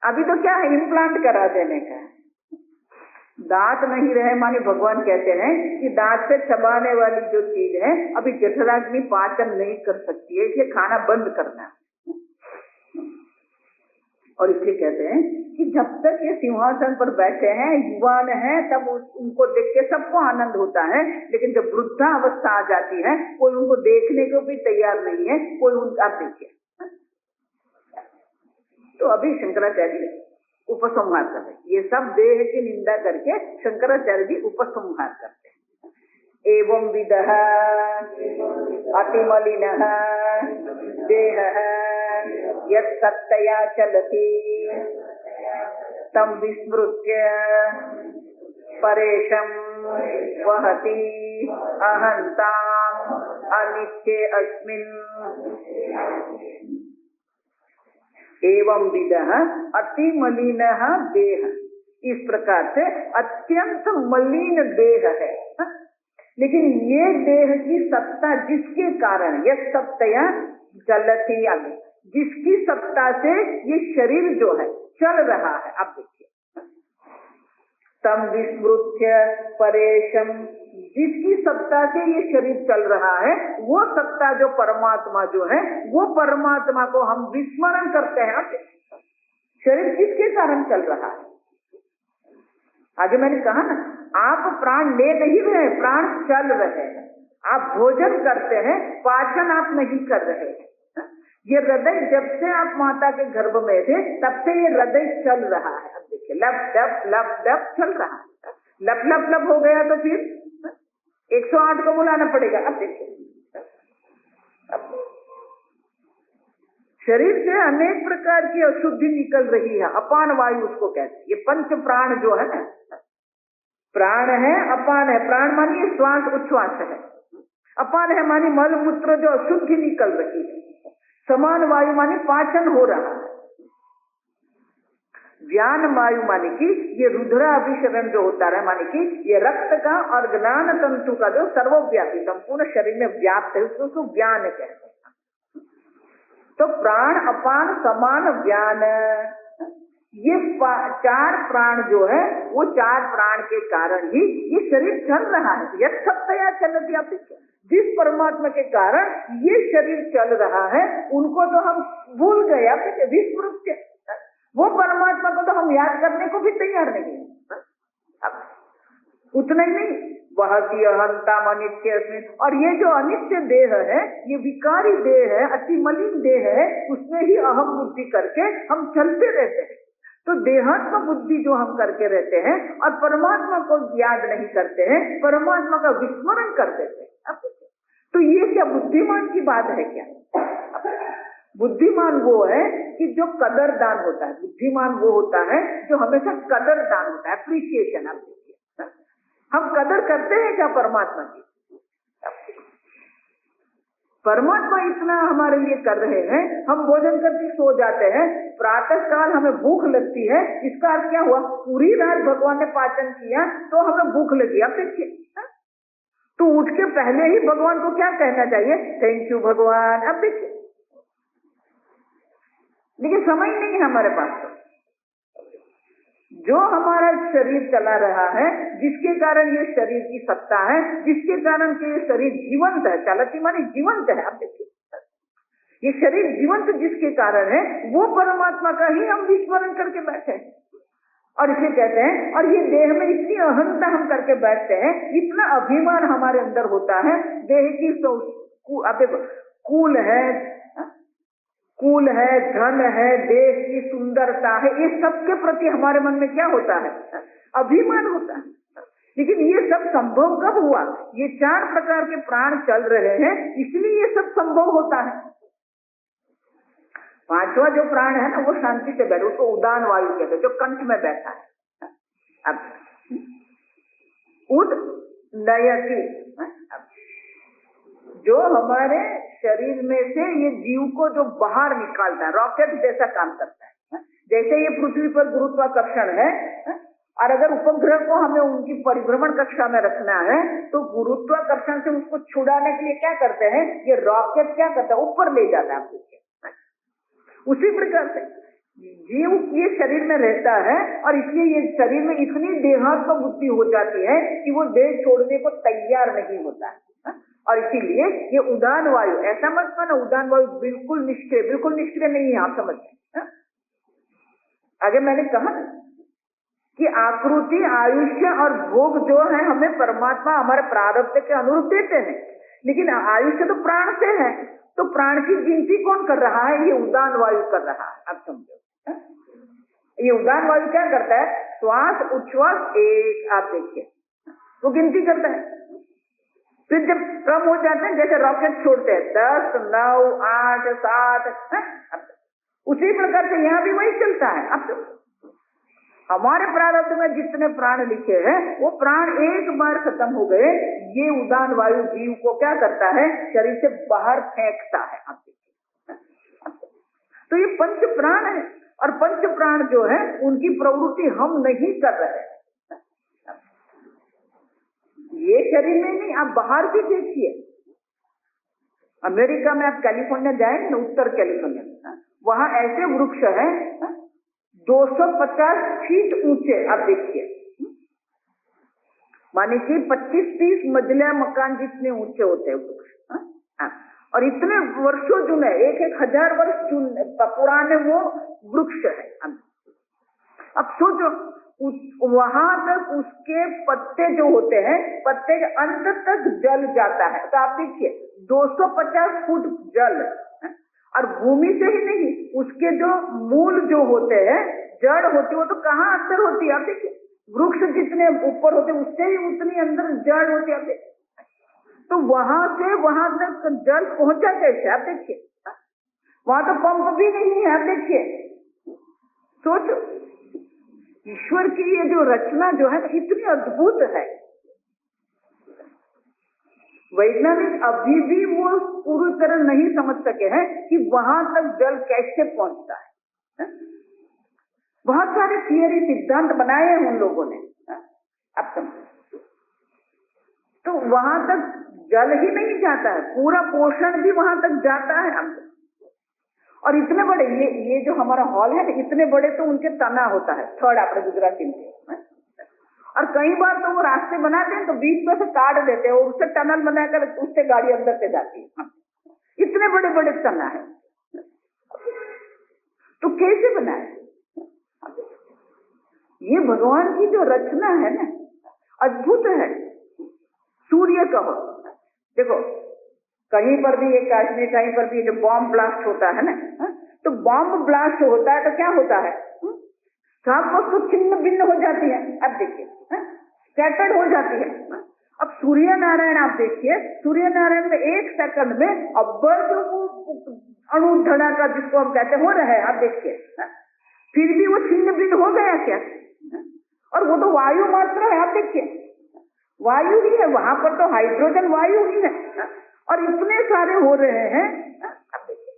अभी तो क्या है, इम्प्लांट करा देने का। दांत नहीं रहे माने भगवान कहते हैं कि दांत से चबाने वाली जो चीज है अभी जठराग्नि पाचन नहीं कर सकती है, इसलिए खाना बंद करना। और इसलिए कहते हैं कि जब तक ये सिंहासन पर बैठे हैं, युवान हैं, तब उनको देख के सबको आनंद होता है, लेकिन जब वृद्धावस्था आ जाती है कोई उनको देखने को भी तैयार नहीं है, कोई उनका देखिए। तो अभी शंकराचार्य उपसंहार करते हैं, ये सब देह की निंदा करके शंकराचार्य जी उपसंहार करते हैं। एवं विदः अतिमलिनः देहः यत्सत्तया चलति तं विस्मृत्य परेशं वहति अहंताम् अनित्ये अस्मिन्। एवं विदः अति मलिनः देह, इस प्रकार से अत्यंत मलिन देह है, लेकिन ये देह की सत्ता जिसके कारण, यह सत्तया चलती, जिसकी सत्ता से ये शरीर जो है चल रहा है। आप देखिए, तम विस्मृत्य परेशम, जिसकी सत्ता से ये शरीर चल रहा है, वो सत्ता जो परमात्मा जो है, वो परमात्मा को हम विस्मरण करते हैं। अब शरीर किसके कारण चल रहा है? आगे मैंने कहा ना, आप प्राण ले नहीं रहे, प्राण चल रहे हैं। आप भोजन करते हैं, पाचन आप नहीं कर रहे हैं। ये हृदय जब से आप माता के गर्भ में थे तब से ये हृदय चल रहा है। अब देखिए, लब डब चल रहा है। लब हो गया तो फिर 108 को बुलाना पड़ेगा। अब देखिए, शरीर से अनेक प्रकार की अशुद्धि निकल रही है, अपान वायु उसको कहते हैं। ये पंच प्राण जो है ना, प्राण है, अपान है। प्राण मानिए श्वास उच्छ्वास है, अपान है मानी मल मूत्र जो अशुद्धि निकल रही है, समान वायु मानी पाचन हो रहा है, ज्ञान वायु माने कि ये रुद्राभिसरण जो होता है, माने कि ये रक्त का और ज्ञान तंतु का जो सर्वव्यापी संपूर्ण शरीर में व्याप्त है, उसको ज्ञान कहते हैं। तो प्राण अपान समान ज्ञान, ये चार प्राण जो है, वो चार प्राण के कारण ही ये शरीर चल रहा है। यह सत्तया चलती, आप जिस परमात्मा के कारण ये शरीर चल रहा है उनको तो हम भूल गए, आप विस्मृत्य, वो परमात्मा को तो हम याद करने को भी तैयार नहीं है। अब उतना ही नहीं, वह की अहंता अनित्य अस्मिन्, और ये जो अनित्य देह है, ये विकारी देह है, अति मलिन देह है, उसमें ही अहम बुद्धि करके हम चलते रहते हैं। तो देहात्म बुद्धि जो हम करके रहते हैं और परमात्मा को याद नहीं करते हैं, परमात्मा का विस्मरण कर देते हैं। तो ये क्या बुद्धिमान की बात है क्या? बुद्धिमान वो है कि जो कदरदान होता है, बुद्धिमान वो होता है जो हमेशा कदरदान होता है, अप्रिसिएशन। आप देखिए, हम कदर करते हैं क्या परमात्मा की? परमात्मा इतना हमारे लिए कर रहे हैं, हम भोजन करके सो जाते हैं, प्रातः काल हमें भूख लगती है, इसका अर्थ क्या हुआ? पूरी रात भगवान ने पाचन किया तो हमें भूख लगी। अब देखिए, तो उठ के पहले ही भगवान को क्या कहना चाहिए? थैंक यू भगवान। अब देखिए, लेकिन समय नहीं है हमारे पास। जो हमारा शरीर चला रहा है, जिसके कारण ये शरीर की सत्ता है, जिसके कारण के ये शरीर जीवंत है, चलती मानी जीवंत है। आप देखिए, ये शरीर जीवंत जिसके कारण है, वो परमात्मा का ही हम विस्मरण करके बैठे हैं। और इसे कहते हैं, और ये देह में इतनी अहंता हम करके बैठते हैं, इतना अभिमान हमारे अंदर होता है, देह की कुल है, धन है, देश की सुंदरता है, ये सब के प्रति हमारे मन में क्या होता है? अभिमान होता है। लेकिन ये सब संभव कब हुआ? ये चार प्रकार के प्राण चल रहे हैं, इसलिए ये सब संभव होता है। पांचवा जो प्राण है ना, वो शांति से बैठे, उसको उदान वायु कहते हैं, जो कंठ में बैठा है। अब उद नयति, जो हमारे शरीर में से ये जीव को जो बाहर निकालता है, रॉकेट जैसा काम करता है। जैसे ये पृथ्वी पर गुरुत्वाकर्षण है, और अगर उपग्रह को हमें उनकी परिभ्रमण कक्षा में रखना है तो गुरुत्वाकर्षण से उसको छुड़ाने के लिए क्या करते हैं, ये रॉकेट क्या करता है, ऊपर ले जाता है। आप देखिए उसी प्रकार से जीव ये शरीर में रहता है और इसलिए ये शरीर में इतनी देहात्म बुद्धि हो जाती है कि वो देह छोड़ने को तैयार नहीं होता है। और इसीलिए ये उदान वायु, ऐसा मत मानो उदान वायु बिल्कुल निष्क्रिय नहीं है। आप समझते, आगे मैंने कहा कि आकृति, आयुष्य और भोग जो है हमें परमात्मा हमारे प्रारब्ध के अनुरूप देते हैं, लेकिन आयुष्य तो प्राण से है, तो प्राण की गिनती कौन कर रहा है, ये उदान वायु कर रहा है। अब समझो, ये उदान वायु क्या करता है, श्वास उच्छ्वास एक, आप देखिए वो गिनती करता है। फिर जब कम हो जाते हैं, जैसे रॉकेट छोड़ते हैं 10, 9, 8, 7, उसी प्रकार से यहाँ भी वही चलता है। अब तो हमारे प्रारब्ध में जितने प्राण लिखे हैं वो प्राण एक बार खत्म हो गए, ये उदान वायु जीव को क्या करता है, शरीर से बाहर फेंकता है। आप देखिए, तो ये पंच प्राण है और पंच प्राण जो है उनकी प्रवृत्ति हम नहीं कर रहे हैं। ये शरीर में नहीं, आप बाहर भी देखिए, अमेरिका में आप कैलिफोर्निया जाएंगे ना, उत्तर कैलिफोर्निया, वहां ऐसे वृक्ष है 250 फीट ऊंचे। आप देखिए, माने कि 25-30 मंजिला मकान जितने ऊंचे होते हैं वृक्ष, और इतने वर्षों जुने, 1,000 वर्ष पुराने वो वृक्ष है। अब सोचो, वहां तक उसके पत्ते जो होते हैं, पत्ते के अंत तक जल जाता है। तो आप देखिए 250 फुट जल, और भूमि से ही नहीं, उसके जो मूल जो होते हैं, जड़ होती है, वो तो कहाँ अंदर होती है। आप देखिए, वृक्ष जितने ऊपर होते उससे ही उतनी अंदर जड़ होती है। आप देखिए, तो वहां से वहां तक जल पहुंचा कैसे। आप देखिए, वहां तो पंप भी नहीं है। आप देखिए, सोचो, ईश्वर की ये जो रचना जो है इतनी अद्भुत है। वैज्ञानिक अभी भी वो पूरी तरह नहीं समझ सके हैं कि वहां तक जल कैसे पहुंचता है। बहुत सारे थियरी, सिद्धांत बनाए हैं उन लोगों ने। अब समझो, तो वहां तक जल ही नहीं जाता है, पूरा पोषण भी वहां तक जाता है। हम और इतने बड़े ये जो हमारा हॉल है, इतने बड़े तो उनके तना होता है, थर्ड अपने गुजराती में। और कई बार तो वो रास्ते बनाते हैं तो बीच में से काट देते हैं और उससे टनल बनाकर उससे गाड़ी अंदर से जाती है। इतने बड़े बड़े तना है, तो कैसे बनाए। ये भगवान की जो रचना है ना, अद्भुत है। सूर्य कहो, देखो कहीं पर भी एक कश्मीर, कहीं पर भी जो बॉम्ब ब्लास्ट होता है ना, तो बॉम्ब ब्लास्ट होता है तो क्या होता है, सब वस्तु छिन्न भिन्न हो जाती है। अब देखिए, स्कैटर्ड हो जाती है। अब सूर्य नारायण आप देखिए, सूर्य नारायण में 1 सेकंड में अब्बल जो अणु धड़ाका जिसको हम कहते हो रहे हैं। आप देखिए, फिर भी वो छिन्न भिन्न हो गया क्या, और वो तो वायु मात्र है। आप देखिए, वायु ही है, वहां पर तो हाइड्रोजन वायु ही है, और इतने सारे हो रहे हैं। आप देखिए,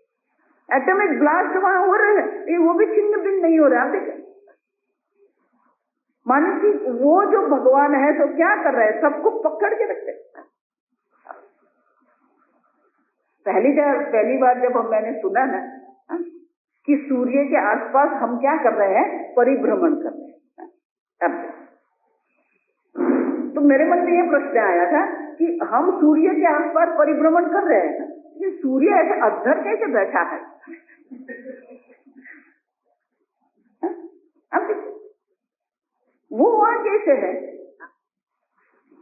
एटॉमिक ब्लास्ट वहां हो रहे हैं, वो भी छिन्न भिन्न नहीं हो रहा। आप देखिए, मानो कि वो जो भगवान है तो क्या कर रहे हैं, सबको पकड़ के रखते। पहली बार जब मैंने सुना ना कि सूर्य के आसपास हम क्या कर रहे हैं, परिभ्रमण कर रहे हैं, अब तो मेरे मन में यह प्रश्न आया था कि हम सूर्य के आसपास परिभ्रमण कर रहे हैं, ये सूर्य ऐसे अधर कैसे बैठा है। अब वो वहां कैसे है,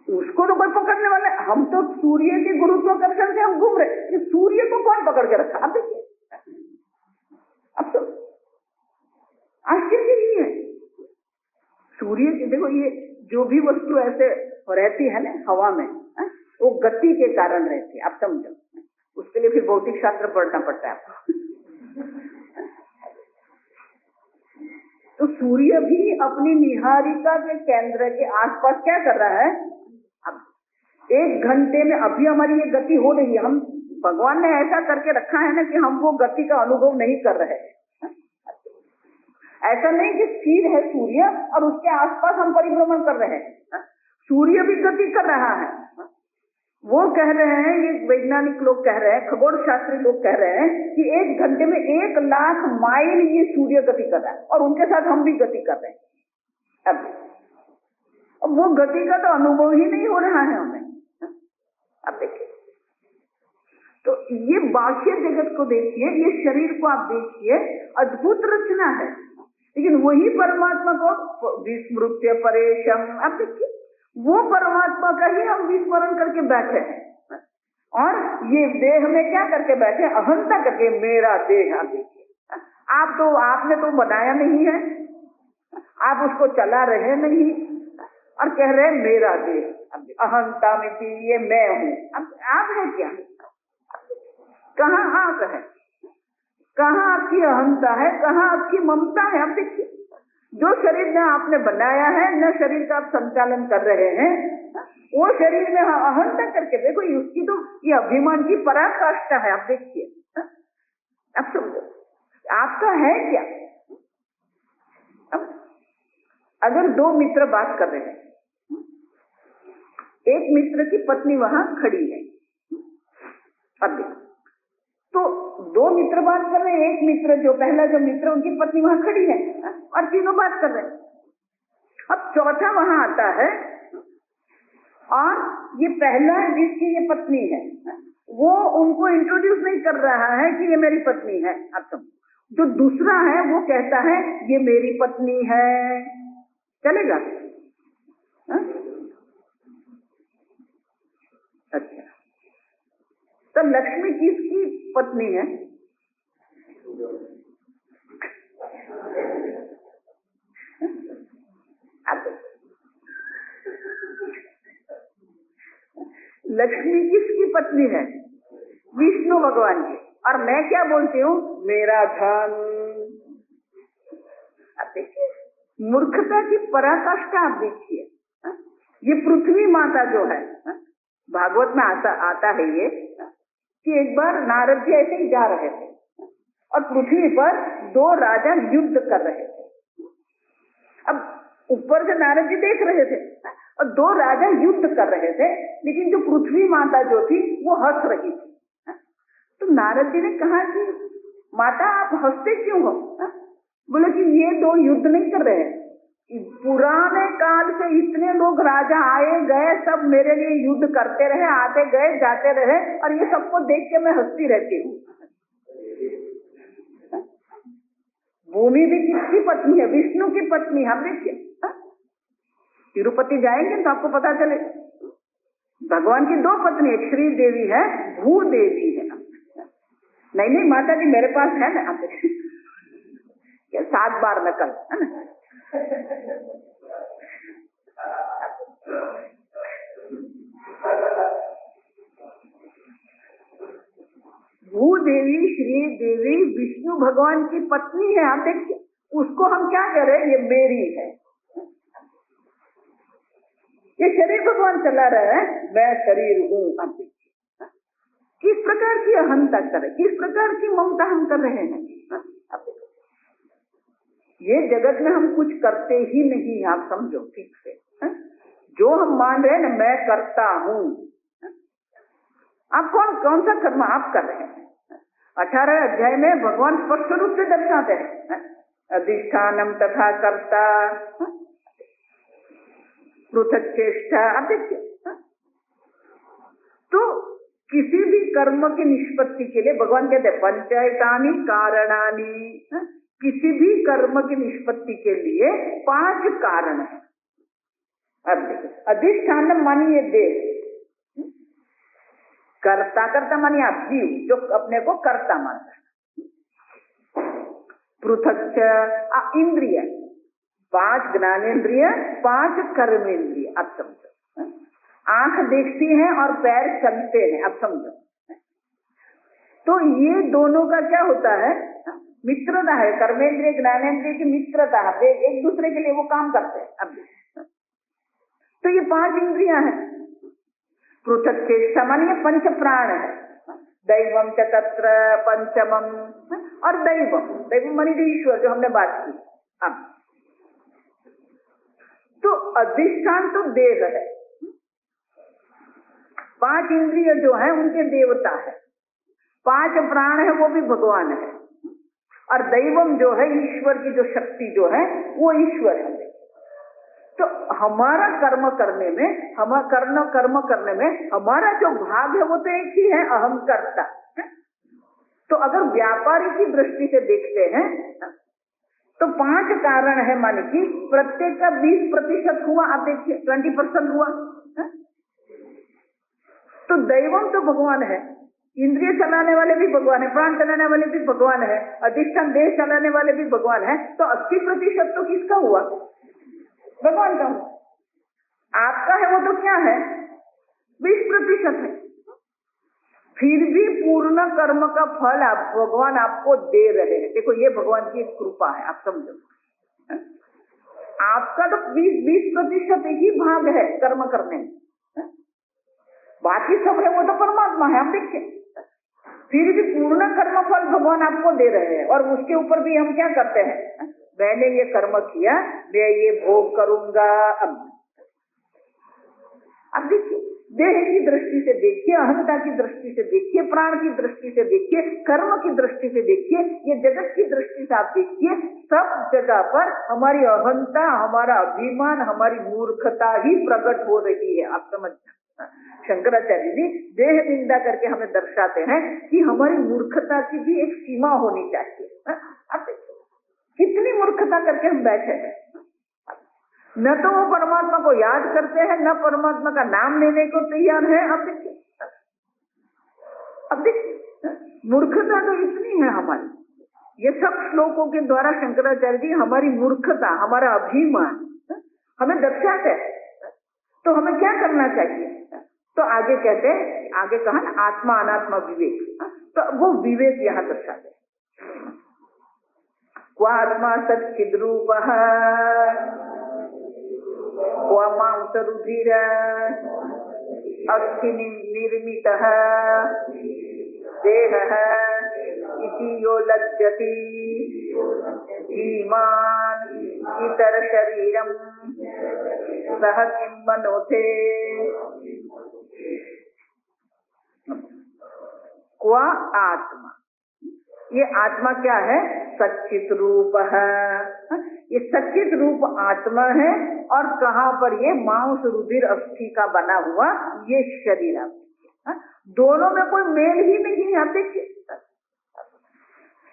उसको तो कोई पकड़ने वाला, हम तो सूर्य के गुरुत्वाकर्षण से हम घूम रहे, कि सूर्य को कौन पकड़ के रखा। अब देखिए, अब तो आश्चर्य ही है। सूर्य की देखो, ये जो भी वस्तु ऐसे रहती है ना हवा में, वो गति के कारण रहती है। आप समझो, उसके लिए फिर भौतिक शास्त्र पढ़ना पड़ता है आपको। तो सूर्य भी अपनी निहारिका के केंद्र के आसपास क्या कर रहा है, अब 1 घंटे में अभी हमारी ये गति हो रही है, हम भगवान ने ऐसा करके रखा है ना कि हम वो गति का अनुभव नहीं कर रहे हैं। ऐसा नहीं कि स्थिर है सूर्य और उसके आसपास हम परिभ्रमण कर रहे हैं। सूर्य भी गति कर रहा है। वो कह रहे हैं, ये वैज्ञानिक लोग कह रहे हैं, खगोल शास्त्री लोग कह रहे हैं कि 1 घंटे में 1 लाख माइल ये सूर्य गति कर रहा है और उनके साथ हम भी गति कर रहे हैं। अब वो गति का तो अनुभव ही नहीं हो रहा है हमें। अब देखिए, तो ये बाह्य जगत को देखिए, ये शरीर को आप देखिए, अद्भुत रचना है, लेकिन वही परमात्मा को विस्मृत्य परेशम, आप देखिए वो परमात्मा का ही हम विस्मरण करके बैठे हैं और ये देह में क्या करके बैठे, अहंता करके, मेरा देह। आप देखिए, आपने तो बनाया नहीं है, आप उसको चला रहे नहीं और कह रहे मेरा देह, अहंता में ये मैं हूँ। अब आप है क्या? कहाँ आप है? कहाँ आपकी अहंता है? कहाँ आपकी ममता है? आप देखिए, जो शरीर न आपने बनाया है, न शरीर का आप संचालन कर रहे हैं, वो शरीर में अहंता करके देखो, उसकी तो ये अभिमान की पराकाष्ठा है। आप देखिए, अब समझो आपका है क्या? अब अगर 2 मित्र बात कर रहे हैं, एक मित्र की पत्नी वहां खड़ी है, अब देखो, तो 2 मित्र बात कर रहे हैं, एक मित्र जो पहला जो मित्र उनकी पत्नी वहां खड़ी है और तीनों बात कर रहे हैं। अब चौथा वहां आता है और ये पहला जिसकी ये पत्नी है, वो उनको इंट्रोड्यूस नहीं कर रहा है कि ये मेरी पत्नी है। अब समझो, जो दूसरा है वो कहता है ये मेरी पत्नी है, चलेगा? अच्छा, तो लक्ष्मी किसकी पत्नी है? लक्ष्मी किसकी पत्नी है? विष्णु भगवान की। और मैं क्या बोलती हूँ? मेरा धन। अब देखिए मूर्खता की पराकाष्ठा, आप देखिए। ये पृथ्वी माता जो है, भागवत में आता है ये कि एक बार नारद जी ऐसे ही जा रहे थे और पृथ्वी पर 2 राजा युद्ध कर रहे थे। अब ऊपर से नारद जी देख रहे थे और 2 राजा युद्ध कर रहे थे, लेकिन जो पृथ्वी माता जो थी वो हंस रही थी। तो नारद जी ने कहा कि माता आप हंसते क्यों हो? बोले कि ये 2 युद्ध नहीं कर रहे हैं, पुराने काल से इतने लोग राजा आए गए, सब मेरे लिए युद्ध करते रहे, आते गए जाते रहे, और ये सबको देख के मैं हंसती रहती हूँ। भूमि भी किसकी पत्नी है? विष्णु की पत्नी। हम देखिए तिरुपति जाएंगे तो आपको पता चले, भगवान की 2 पत्नी, एक श्री देवी है, भू देवी है। नहीं माता जी मेरे पास है ना, आप देखिए 7 बार नकल है ना। भूदेवी श्री देवी विष्णु भगवान की पत्नी है। आप देखिए उसको हम क्या कह रहे हैं? ये मेरी है। ये शरीर भगवान चला रहा है, मैं शरीर हूँ। आप देखिए किस प्रकार की अहंता करे, किस प्रकार की ममता हम कर रहे हैं। आप देखिए ये जगत में हम कुछ करते ही नहीं, आप समझो ठीक से। जो हम मान रहे हैं ना, मैं करता हूँ, आप कौन सा कर्म आप कर रहे हैं? 18 अध्याय में भगवान स्पष्ट रूप से दर्शाते हैं, अधिष्ठानम तथा कर्ता पृथक चेष्टा। आप देखिए तो किसी भी कर्म की निष्पत्ति के लिए भगवान कहते हैं पंचायतानि कारणानि, किसी भी कर्म की निष्पत्ति के लिए 5 कारण है। अब देखिए अधिष्ठानम मानिए देह, कर्ता मानिए आप जीव जो अपने को कर्ता मानता है। पृथक इंद्रिय, 5 ज्ञानेन्द्रिय, 5 कर्मेंद्रिय। आप समझो, आंख देखती है और पैर चलते हैं। आप समझो, तो ये दोनों का क्या होता है? मित्रता है। कर्मेंद्रिय ज्ञानेन्द्रिय की मित्रता है, एक दूसरे के लिए वो काम करते हैं। अब तो ये 5 इंद्रियां हैं। पृथक चेष्टा मानिए पंच प्राण है, दैवम च तत्र पंचमम, और दैवम मानी ईश्वर जो हमने बात की। अब तो अधिष्ठान तो देह है, 5 इंद्रिय जो है उनके देवता है, 5 प्राण है वो भी भगवान है, और दैवम जो है ईश्वर की जो शक्ति जो है वो ईश्वर है। तो हमारा कर्म करने में, कर्म करने में हमारा जो भाग है वो तो एक ही है, अहम कर्ता। तो अगर व्यापारी की दृष्टि से देखते हैं तो 5 कारण है, मान कि प्रत्येक का 20% हुआ, आप देखिए 20% हुआ है? तो दैवम तो भगवान है, इंद्रिय चलाने वाले भी भगवान है, प्राण चलाने वाले भी भगवान है, अधिष्ठान देह चलाने वाले भी भगवान है, तो 80% तो किसका हुआ? भगवान का हुआ। आपका है वो तो क्या है? 20% है। फिर भी पूर्ण कर्म का फल आप भगवान आपको दे रहे हैं। देखो ये भगवान की एक कृपा है, आप समझो। आपका तो 20% ही भाग है कर्म करने में, बाकी सब है वो तो परमात्मा है। हम देखिए फिर भी पूर्ण कर्म फल भगवान आपको दे रहे हैं, और उसके ऊपर भी हम क्या करते हैं? मैंने ये कर्म किया, मैं ये भोग करूंगा। अब देखिए देह की दृष्टि से देखिए, अहंता की दृष्टि से देखिए, प्राण की दृष्टि से देखिए, कर्म की दृष्टि से देखिए, ये जगत की दृष्टि से आप देखिए, सब जगह पर हमारी अहंता, हमारा अभिमान, हमारी मूर्खता ही प्रकट हो रही है। आप समझ, शंकराचार्य जी देह निंदा करके हमें दर्शाते हैं कि हमारी मूर्खता की भी एक सीमा होनी चाहिए। अब कितनी मूर्खता करके हम बैठे हैं, न तो वो परमात्मा को याद करते हैं, न परमात्मा का नाम लेने को तैयार है। अब देखिए मूर्खता तो इतनी है हमारी। ये सब श्लोकों के द्वारा शंकराचार्य जी हमारी मूर्खता, हमारा अभिमान हमें दर्शाते हैं। तो हमें क्या करना चाहिए? तो आगे कहते हैं, आगे कहा ना आत्मा अनात्मा विवेक, तो वो विवेक यहाँ दर्शाते हैं। क्वात्मा सच्चिद्रूपः क्वामांसरुधिर अस्थि निर्मितः देहः इति यो लज्जति धीमान् इतर शरीरं सह किं मनोथे। क्वा आत्मा, ये आत्मा क्या है? सच्चित रूप है। ये सच्चित रूप आत्मा है, और कहाँ पर? ये मांस रुधिर अस्थि का बना हुआ ये शरीर। आप दोनों में कोई मेल ही नहीं है। आप देखिए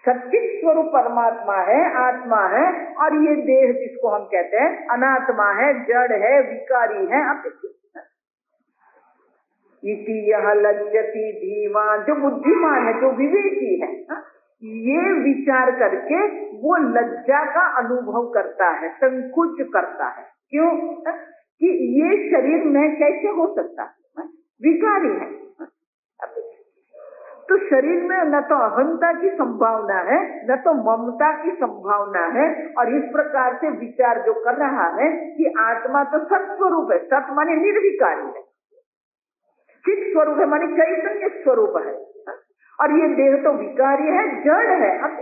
सच्चित स्वरूप परमात्मा है, आत्मा है, और ये देह जिसको हम कहते हैं अनात्मा है, जड़ है, विकारी है। आप देखिए इति यह लज्जति धीमान, जो बुद्धिमान है, जो विवेकी है, ये विचार करके वो लज्जा का अनुभव करता है, संकुच करता है। क्यों? कि ये शरीर में कैसे हो सकता है? विकारी है। तो शरीर में न तो अहंता की संभावना है, न तो ममता की संभावना है, और इस प्रकार से विचार जो कर रहा है कि आत्मा तो सत्स्वरूप है, सत माने निर्विकारी है, चित स्वरूप है माने चैतन्य स्वरूप है, और ये देह तो विकारी है, जड़ है। अब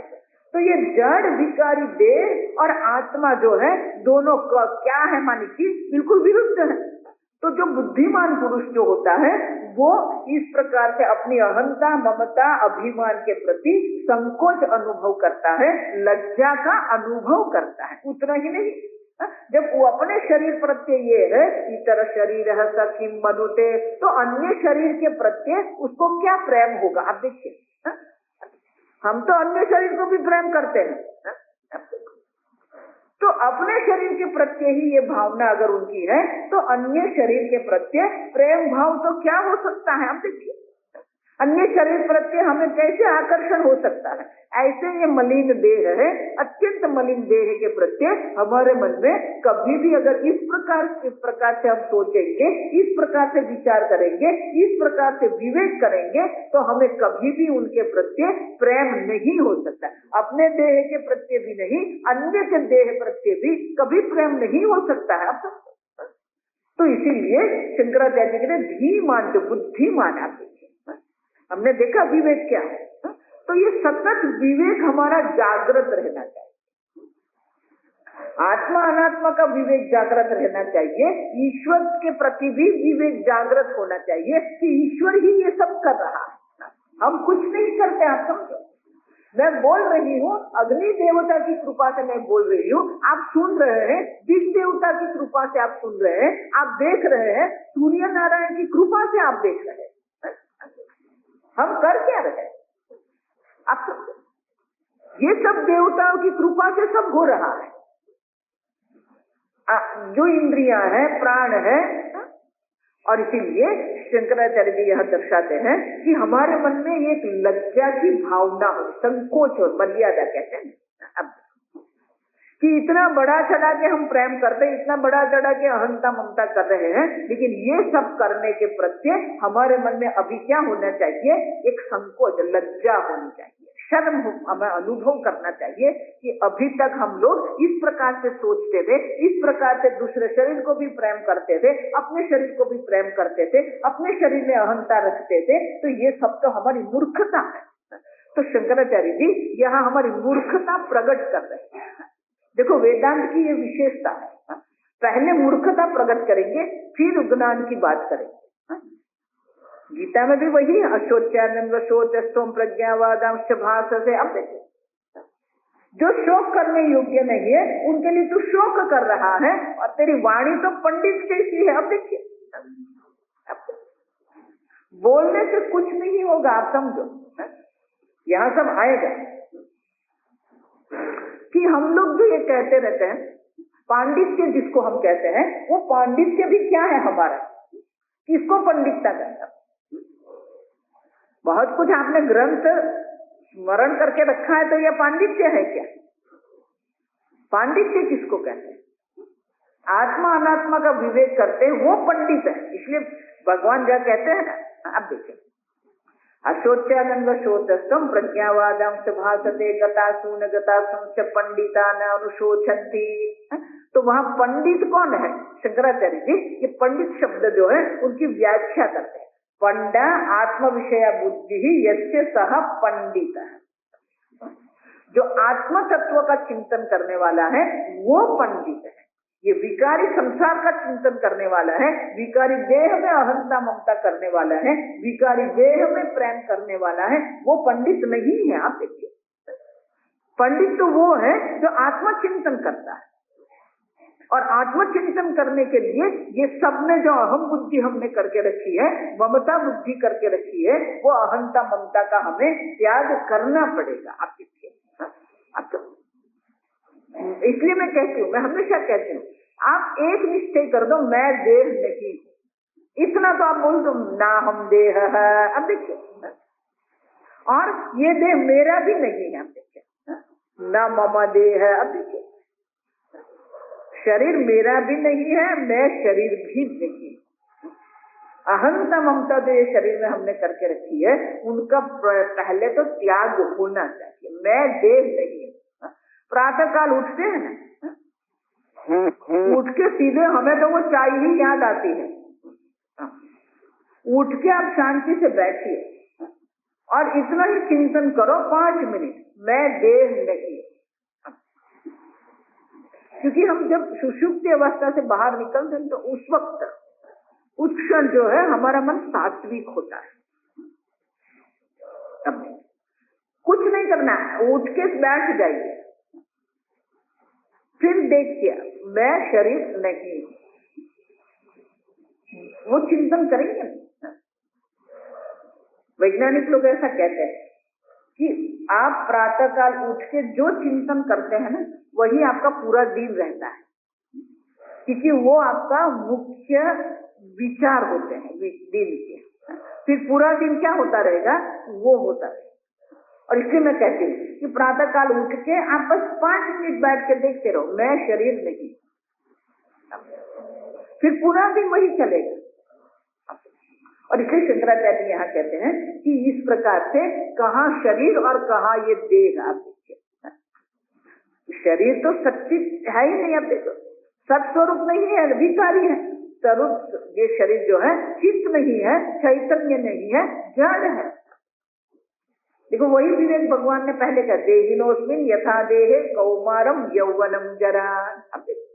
तो ये जड़ विकारी देह और आत्मा जो है दोनों का क्या है? माने कि बिल्कुल विरुद्ध है। तो जो बुद्धिमान पुरुष जो होता है वो इस प्रकार से अपनी अहंता, ममता, अभिमान के प्रति संकोच अनुभव करता है, लज्जा का अनुभव करता है। उतना ही नहीं, जब वो अपने शरीर प्रत्यय ये है इतर शरीर है सखिम मनुते, तो अन्य शरीर के प्रत्यय उसको क्या प्रेम होगा? आप देखिए हम तो अन्य शरीर को भी प्रेम करते हैं, तो अपने शरीर के प्रत्यय ही ये भावना अगर उनकी है तो अन्य शरीर के प्रत्यय प्रेम भाव तो क्या हो सकता है? आप देखिए अन्य शरीर प्रत्यय हमें कैसे आकर्षण हो सकता है? ऐसे ये मलिन देह है, अत्यंत मलिन देह के प्रत्यय हमारे मन में कभी भी अगर इस प्रकार से हम सोचेंगे, इस प्रकार से विचार करेंगे, इस प्रकार से विवेक करेंगे, तो हमें कभी भी उनके प्रत्यय प्रेम नहीं हो सकता। अपने देह के प्रत्यय भी नहीं, अन्य के देह प्रत्यय भी कभी प्रेम नहीं हो सकता है। अब तो इसीलिए शंकराचार्य जी कहते धीमान, जो बुद्धिमान, आप देखिए हमने देखा विवेक क्या है, तो ये सतत विवेक हमारा जागृत रहना चाहिए। आत्मा अनात्मा का विवेक जागृत रहना चाहिए, ईश्वर के प्रति भी विवेक जागृत होना चाहिए कि ईश्वर ही ये सब कर रहा है, हम कुछ नहीं करते। आप समझो, मैं बोल रही हूँ, अग्नि देवता की कृपा से मैं बोल रही हूँ, आप सुन रहे हैं, दिव्य देवता की कृपा से आप सुन रहे हैं, आप देख रहे हैं, सूर्य नारायण की कृपा से आप देख रहे हैं। हम कर क्या रहे हैं? आप समझो, ये सब देवताओं की कृपा से सब हो रहा है। जो इंद्रियां हैं, प्राण है, और इसीलिए शंकराचार्य जी यह दर्शाते हैं कि हमारे मन में एक लज्जा की भावना हो, संकोच हो, मर्यादा कहते हैं। अब कि इतना बड़ा चढ़ा के हम प्रेम करते हैं, इतना बड़ा चढ़ा के अहंता ममता कर रहे हैं, लेकिन ये सब करने के प्रत्यय हमारे मन में अभी क्या होना चाहिए? एक संकोच, लज्जा होनी चाहिए, शर्म हमें अनुभव करना चाहिए कि अभी तक हम लोग इस प्रकार से सोचते थे, इस प्रकार से दूसरे शरीर को भी प्रेम करते थे, अपने शरीर को भी प्रेम करते थे, अपने शरीर में अहंता रखते थे, तो ये सब तो हमारी मूर्खता है। तो शंकराचार्य जी यहाँ हमारी मूर्खता प्रकट कर रहे हैं। देखो, वेदांत की ये विशेषता है, पहले मूर्खता प्रकट करेंगे, फिर ज्ञान की बात करेंगे। गीता में भी वही है, अशोच्यानंद शोचस्तोम प्रज्ञावादांश भास से। अब देखिए, जो शोक करने योग्य नहीं है उनके लिए तू शोक कर रहा है, और तेरी वाणी तो पंडित जैसी है। अब देखिए, बोलने से कुछ नहीं होगा, आप समझो। यहां सब आएगा कि हम लोग जो ये कहते रहते हैं पांडित्य, जिसको हम कहते हैं, वो पांडित्य भी क्या है हमारा? किसको पंडितता कहते हैं? बहुत कुछ आपने ग्रंथ स्मरण करके रखा है, तो यह पांडित्य है क्या? पांडित्य किसको कहते हैं? आत्मा अनात्मा का विवेक करते हैं, वो पंडित है। इसलिए भगवान क्या कहते हैं ना, अब देखिए, अशोच्यानंद शोचस्तम प्रज्ञावादांश भासते गतासून गतासून पंडिता न अनुशोचंती। तो वहां पंडित कौन है? शंकराचार्य जी ये पंडित शब्द जो है उनकी व्याख्या करते हैं। पंडा आत्म विषय बुद्धि ही यस्य सह पंडित है। जो आत्म तत्व का चिंतन करने वाला है वो पंडित है। ये विकारी संसार का चिंतन करने वाला है, विकारी देह में अहंता ममता करने वाला है, विकारी देह में प्रेम करने वाला है, वो पंडित नहीं है। आप देखिए, पंडित तो वो है जो आत्म चिंतन करता है, और आत्मचिंतन करने के लिए ये सब में जो अहम बुद्धि हमने करके रखी है, ममता बुद्धि करके रखी है, वो अहंता ममता का हमें त्याग करना पड़ेगा। आप देखिए, अब तो इसलिए मैं कहती हूँ, मैं हमेशा कहती हूँ, आप एक निश्चय कर दो, मैं देह नहीं, इतना तो आप बोल दो ना, हम देह है। अब देखिए, और ये देह मेरा भी नहीं है। अब देखिए ना, मम देह है। अब देखिए, शरीर मेरा भी नहीं है, मैं शरीर भी नहीं। अहंता ममता जो ये शरीर में हमने करके रखी है, उनका पहले तो त्याग होना चाहिए। मैं देह नहीं। प्रातः काल उठते हैं ना, उठ के सीधे हमें तो वो चाय ही याद आती है। उठ के आप शांति से बैठिए और इतना ही चिंतन करो 5 मिनट, मैं देह नहीं। क्योंकि हम जब सुषुप्ति अवस्था से बाहर निकलते हैं तो उस वक्त, उस क्षण जो है हमारा मन सात्विक होता है। अब कुछ नहीं करना, उठ के बैठ जाइए, फिर देखिए मैं शरीर नहीं, वो चिंतन करेंगे। वैज्ञानिक लोग ऐसा कहते हैं कि आप प्रातः काल उठ के जो चिंतन करते हैं ना, वही आपका पूरा दिन रहता है, क्योंकि वो आपका मुख्य विचार होते हैं दिन के। फिर पूरा दिन क्या होता रहेगा, वो होता रहेगा। और इसलिए मैं कहती हूँ कि प्रातः काल उठ के आप बस 5 मिनट बैठ के देखते रहो, मैं शरीर नहीं, फिर पूरा दिन वही चलेगा। और इसलिए शंकराचार्य यहाँ कहते हैं कि इस प्रकार से कहाँ शरीर और कहाँ ये देह। आप देखिए, शरीर तो सच्ची है ही नहीं। अब देखो, सत्स्वरूप नहीं है, विकारी है। स्वरूप ये शरीर जो है चित्त नहीं है, चैतन्य नहीं है, जड़ है। देखो वही विवेक भगवान ने पहले कहा, देहिनोस्मिन यथा देहे कौमारम यौवनम जरा। अब देखो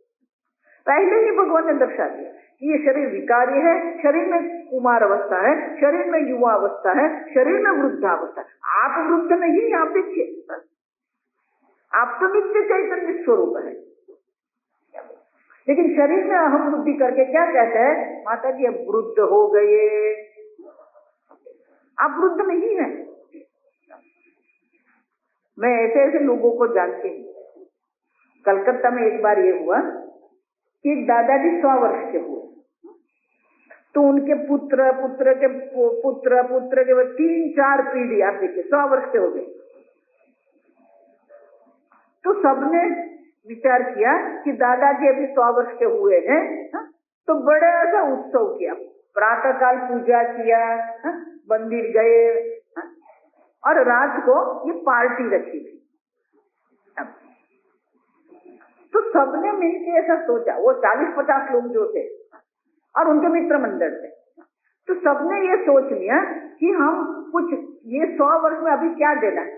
पहले ही भगवान ने दर्शा दिया कि ये शरीर विकारी है, शरीर में कुमार अवस्था है, शरीर में युवा अवस्था है, शरीर में वृद्धावस्था है। आप वृद्ध नहीं, आप देखिए आप तो नित्य चैतन्य स्वरूप है, लेकिन शरीर में अहम बुद्धि करके क्या कहते हैं, माता जी अब वृद्ध हो गए। आप वृद्ध नहीं है। मैं ऐसे ऐसे लोगों को जानती हूँ। कलकत्ता में एक बार ये हुआ कि एक दादाजी 100 वर्ष के हुए, तो उनके पुत्र के 3-4 पीढ़ी, आप देखिए 100 वर्ष के हो गए। तो सबने विचार किया कि दादाजी अभी 100 वर्ष के हुए हैं, तो बड़ा सा उत्सव किया, प्रातः काल पूजा किया, मंदिर गए, और रात को ये पार्टी रखी थी। तो सबने मिलकर ऐसा सोचा, वो 40-50 लोग जो थे और उनके मित्र मंडल थे, तो सबने ये सोच लिया कि हम कुछ ये 100 वर्ष में अभी क्या देना है।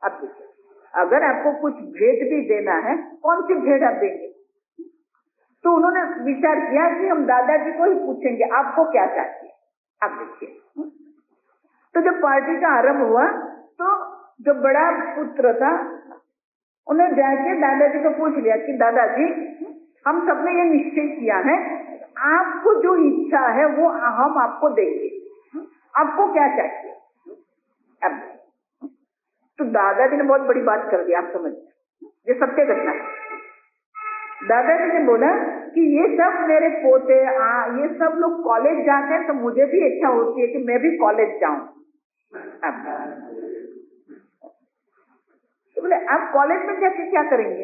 अब देखिए, अगर आपको कुछ भेंट भी देना है, कौन सी भेंट आप देंगे? तो उन्होंने विचार किया कि हम दादाजी को ही पूछेंगे आपको क्या चाहिए। अब देखिए, तो जब पार्टी का आरंभ हुआ तो जो बड़ा पुत्र था उन्हें जाके दादाजी को पूछ लिया कि दादाजी हम सबने ये निश्चय किया है, आपको जो इच्छा है वो हम आपको देंगे, आपको क्या चाहिए। अब तो दादाजी ने बहुत बड़ी बात कर दी, आप समझ, ये सत्य घटना है। दादाजी ने बोला कि ये सब मेरे पोते ये सब लोग कॉलेज जाते हैं, तो मुझे भी इच्छा होती है कि मैं भी कॉलेज जाऊं। तो बोले आप कॉलेज में जाके क्या करेंगे?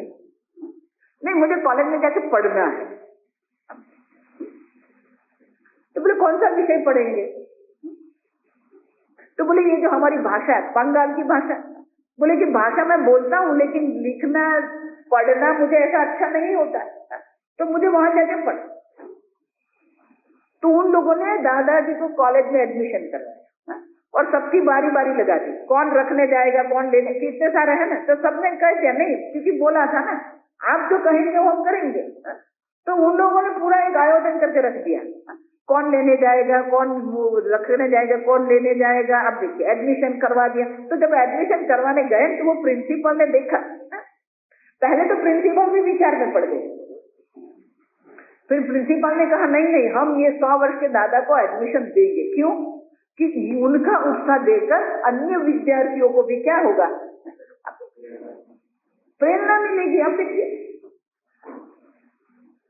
नहीं, मुझे कॉलेज में जाके पढ़ना है। तो बोले कौन सा विषय पढ़ेंगे? तो बोले ये जो हमारी भाषा है, बंगाल की भाषा। बोले कि भाषा मैं बोलता हूँ, लेकिन लिखना पढ़ना मुझे ऐसा अच्छा नहीं होता है, तो मुझे वहां जाके पढ़। तो उन लोगों ने दादाजी को कॉलेज में एडमिशन करवाया और सबकी बारी बारी लगा दी, कौन रखने जाएगा, कौन लेने, इतने सारे है ना, तो सबने कह दिया नहीं, क्योंकि बोला था ना आप जो कहेंगे वो हम करेंगे। तो उन लोगों ने पूरा एक आयोजन करके रख दिया, कौन लेने जाएगा, कौन रखने जाएगा, कौन लेने जाएगा। अब देखिए एडमिशन करवा दिया। तो जब एडमिशन करवाने गए तो वो प्रिंसिपल ने देखा, पहले तो प्रिंसिपल भी विचार में पड़ गए। फिर प्रिंसिपल ने कहा नहीं नहीं, हम ये 100 वर्ष के दादा को एडमिशन देंगे। क्यों? कि उनका उत्साह देकर अन्य विद्यार्थियों को भी क्या होगा, प्रेरणा मिलेगी। अब देखिए,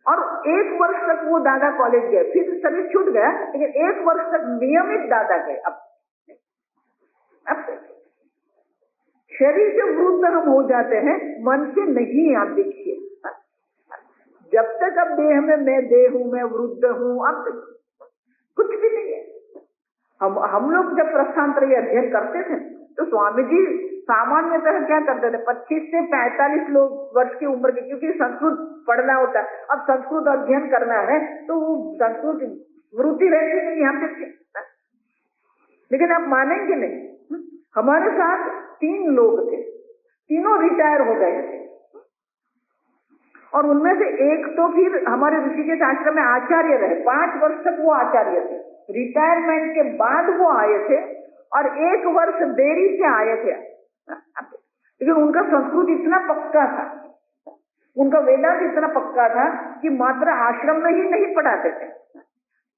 और 1 वर्ष तक वो दादा कॉलेज गए, फिर शरीर छूट गया, लेकिन 1 वर्ष तक नियमित दादा गए। अब शरीर से वृद्ध हम हो जाते हैं, मन से नहीं। आप देखिए, जब तक अब देह में मैं देह हूं, मैं वृद्ध हूं, अब कुछ भी नहीं है। हम लोग जब प्रस्थानत्रयी अध्ययन करते थे तो स्वामी जी सामान्यतः क्या करते थे, 25 से 45 लोग वर्ष की उम्र के, क्योंकि संस्कृत पढ़ना होता है, अब संस्कृत अध्ययन करना है तो वो संस्कृत वृत्ति रहती नहीं यहाँ पे। लेकिन आप मानेंगे नहीं, हमारे साथ 3 लोग थे, तीनों रिटायर हो गए थे, और उनमें से एक तो फिर हमारे ऋषिकेश आश्रम में आचार्य रहे, 5 वर्ष तक वो आचार्य थे। रिटायरमेंट के बाद वो आए थे और 1 वर्ष देरी से आए थे, लेकिन उनका संस्कृत इतना पक्का था, उनका वेदांत इतना पक्का था कि मात्र आश्रम में ही नहीं पढ़ाते थे,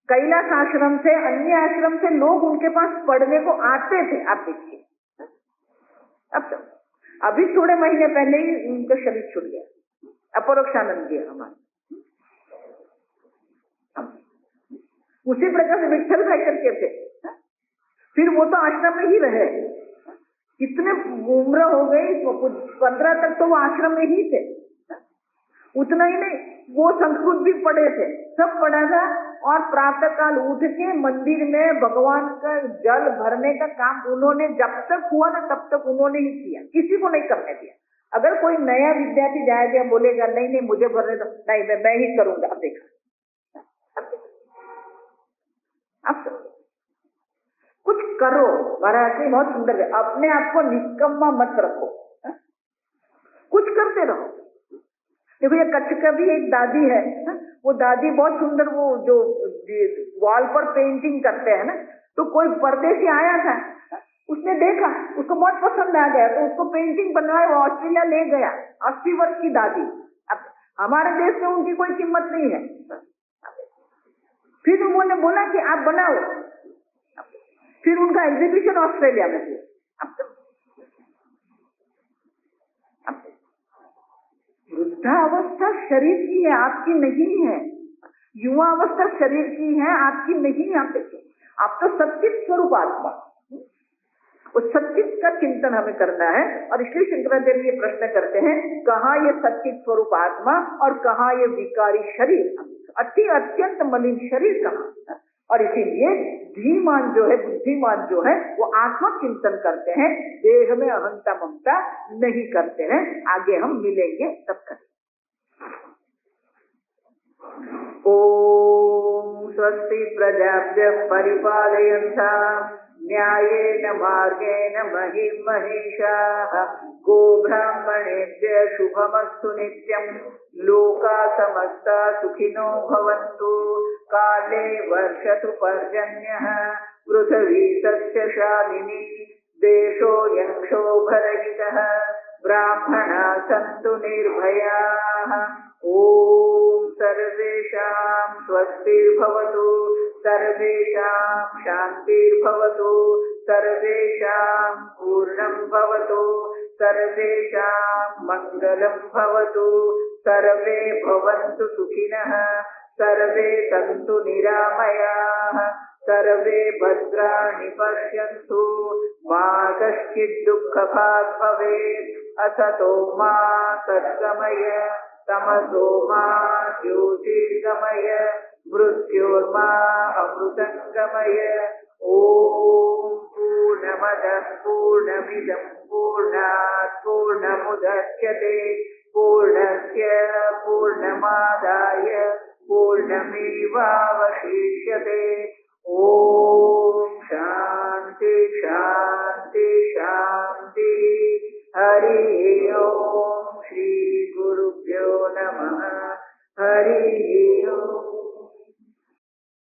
कैलाश आश्रम से, अन्य आश्रम से लोग उनके पास पढ़ने को आते थे। आप देखिए, अब तो अभी थोड़े महीने पहले ही उनका शरीर छूट गया, अपरोक्षानंद जी हमारे। उसी प्रकार से विठल भाई करके थे, फिर वो तो आश्रम में ही रहे, कितने उम्र हो गई, 15 तक तो वो आश्रम में ही थे। उतना ही नहीं, वो संस्कृत भी पढ़े थे, सब पढ़ा था, और प्रातः काल उठ के मंदिर में भगवान का जल भरने का काम उन्होंने जब तक हुआ ना तब तक उन्होंने ही किया, किसी को नहीं करने दिया। अगर कोई नया विद्यार्थी जाएगा, बोलेगा नहीं नहीं मुझे भरने दो, नहीं मैं ही करूंगा। अब देखा, अब कुछ करो। महाराज जी बहुत सुंदर है, अपने आप को निकम्मा मत रखो, कुछ करते रहो। देखो ये कच्छ का भी एक दादी है, वो दादी बहुत सुंदर, वो जो वॉल पर पेंटिंग करते हैं ना, तो कोई परदेसी आया था, उसने देखा, उसको बहुत पसंद आ गया, तो उसको पेंटिंग बनवाए, वो ऑस्ट्रेलिया ले गया। 80 वर्ष की दादी। अब हमारे देश में उनकी कोई कीमत नहीं है। फिर उन्होंने बोला कि आप बनाओ, फिर उनका एग्जीबिशन ऑस्ट्रेलिया में हुआ। वृद्धावस्था शरीर की है, आपकी नहीं है। युवा अवस्था शरीर की है, आपकी नहीं है। आप तो सच्चित स्वरूप आत्मा, उस सच्चित का चिंतन हमें करना है। और इसलिए शंकराचार्य ये प्रश्न करते हैं, कहाँ ये सच्चित स्वरूप आत्मा और कहाँ ये विकारी शरीर, अति अत्यंत मलिन शरीर कहाँ। और इसीलिए धीमान जो है, बुद्धिमान जो है, वो आत्मा चिंतन करते हैं, देह में अहंता ममता नहीं करते हैं। आगे हम मिलेंगे तब करें। ओम स्वस्ति प्रजाभ्यः परिपालयन्ताम् न्यायेन मार्गेण महिं महिषाः गोब्राह्मणेभ्यः शुभमस्तु नित्यम् लोकाः समस्ताः सुखिनो भवन्तु काले वर्षतु पर्जन्यः पृथिवी सस्यशालिनी देशोऽयं क्षोभरहितः ब्राह्मणाः सन्तु निर्भयाः। ओम सर्वेषां स्वस्तिर्भवतु सर्वेषां शान्तिर्भवतु सर्वेषां पूर्णं भवतु सर्वेषां मङ्गलं भवतु सर्वे भवन्तु सुखिनः सर्वे सन्तु निरामयाः सर्वे भद्राणि पश्यन्तु मा कश्चित् दुःखभाग् भवेत् असतो मा सद्गमय तमसो मा ज्योतिर्गमय मृत्योर्मा अमृतङ्गमय। ओम पूर्णमदः पूर्णमिदं पूर्णात् पूर्णमुदच्यते पूर्णस्य पूर्णमादाय पूर्णमेवावशिष्यते। ओम शांति शांति शांति। हरि ओम श्री गुरुभ्यो नमः। हरि ओम।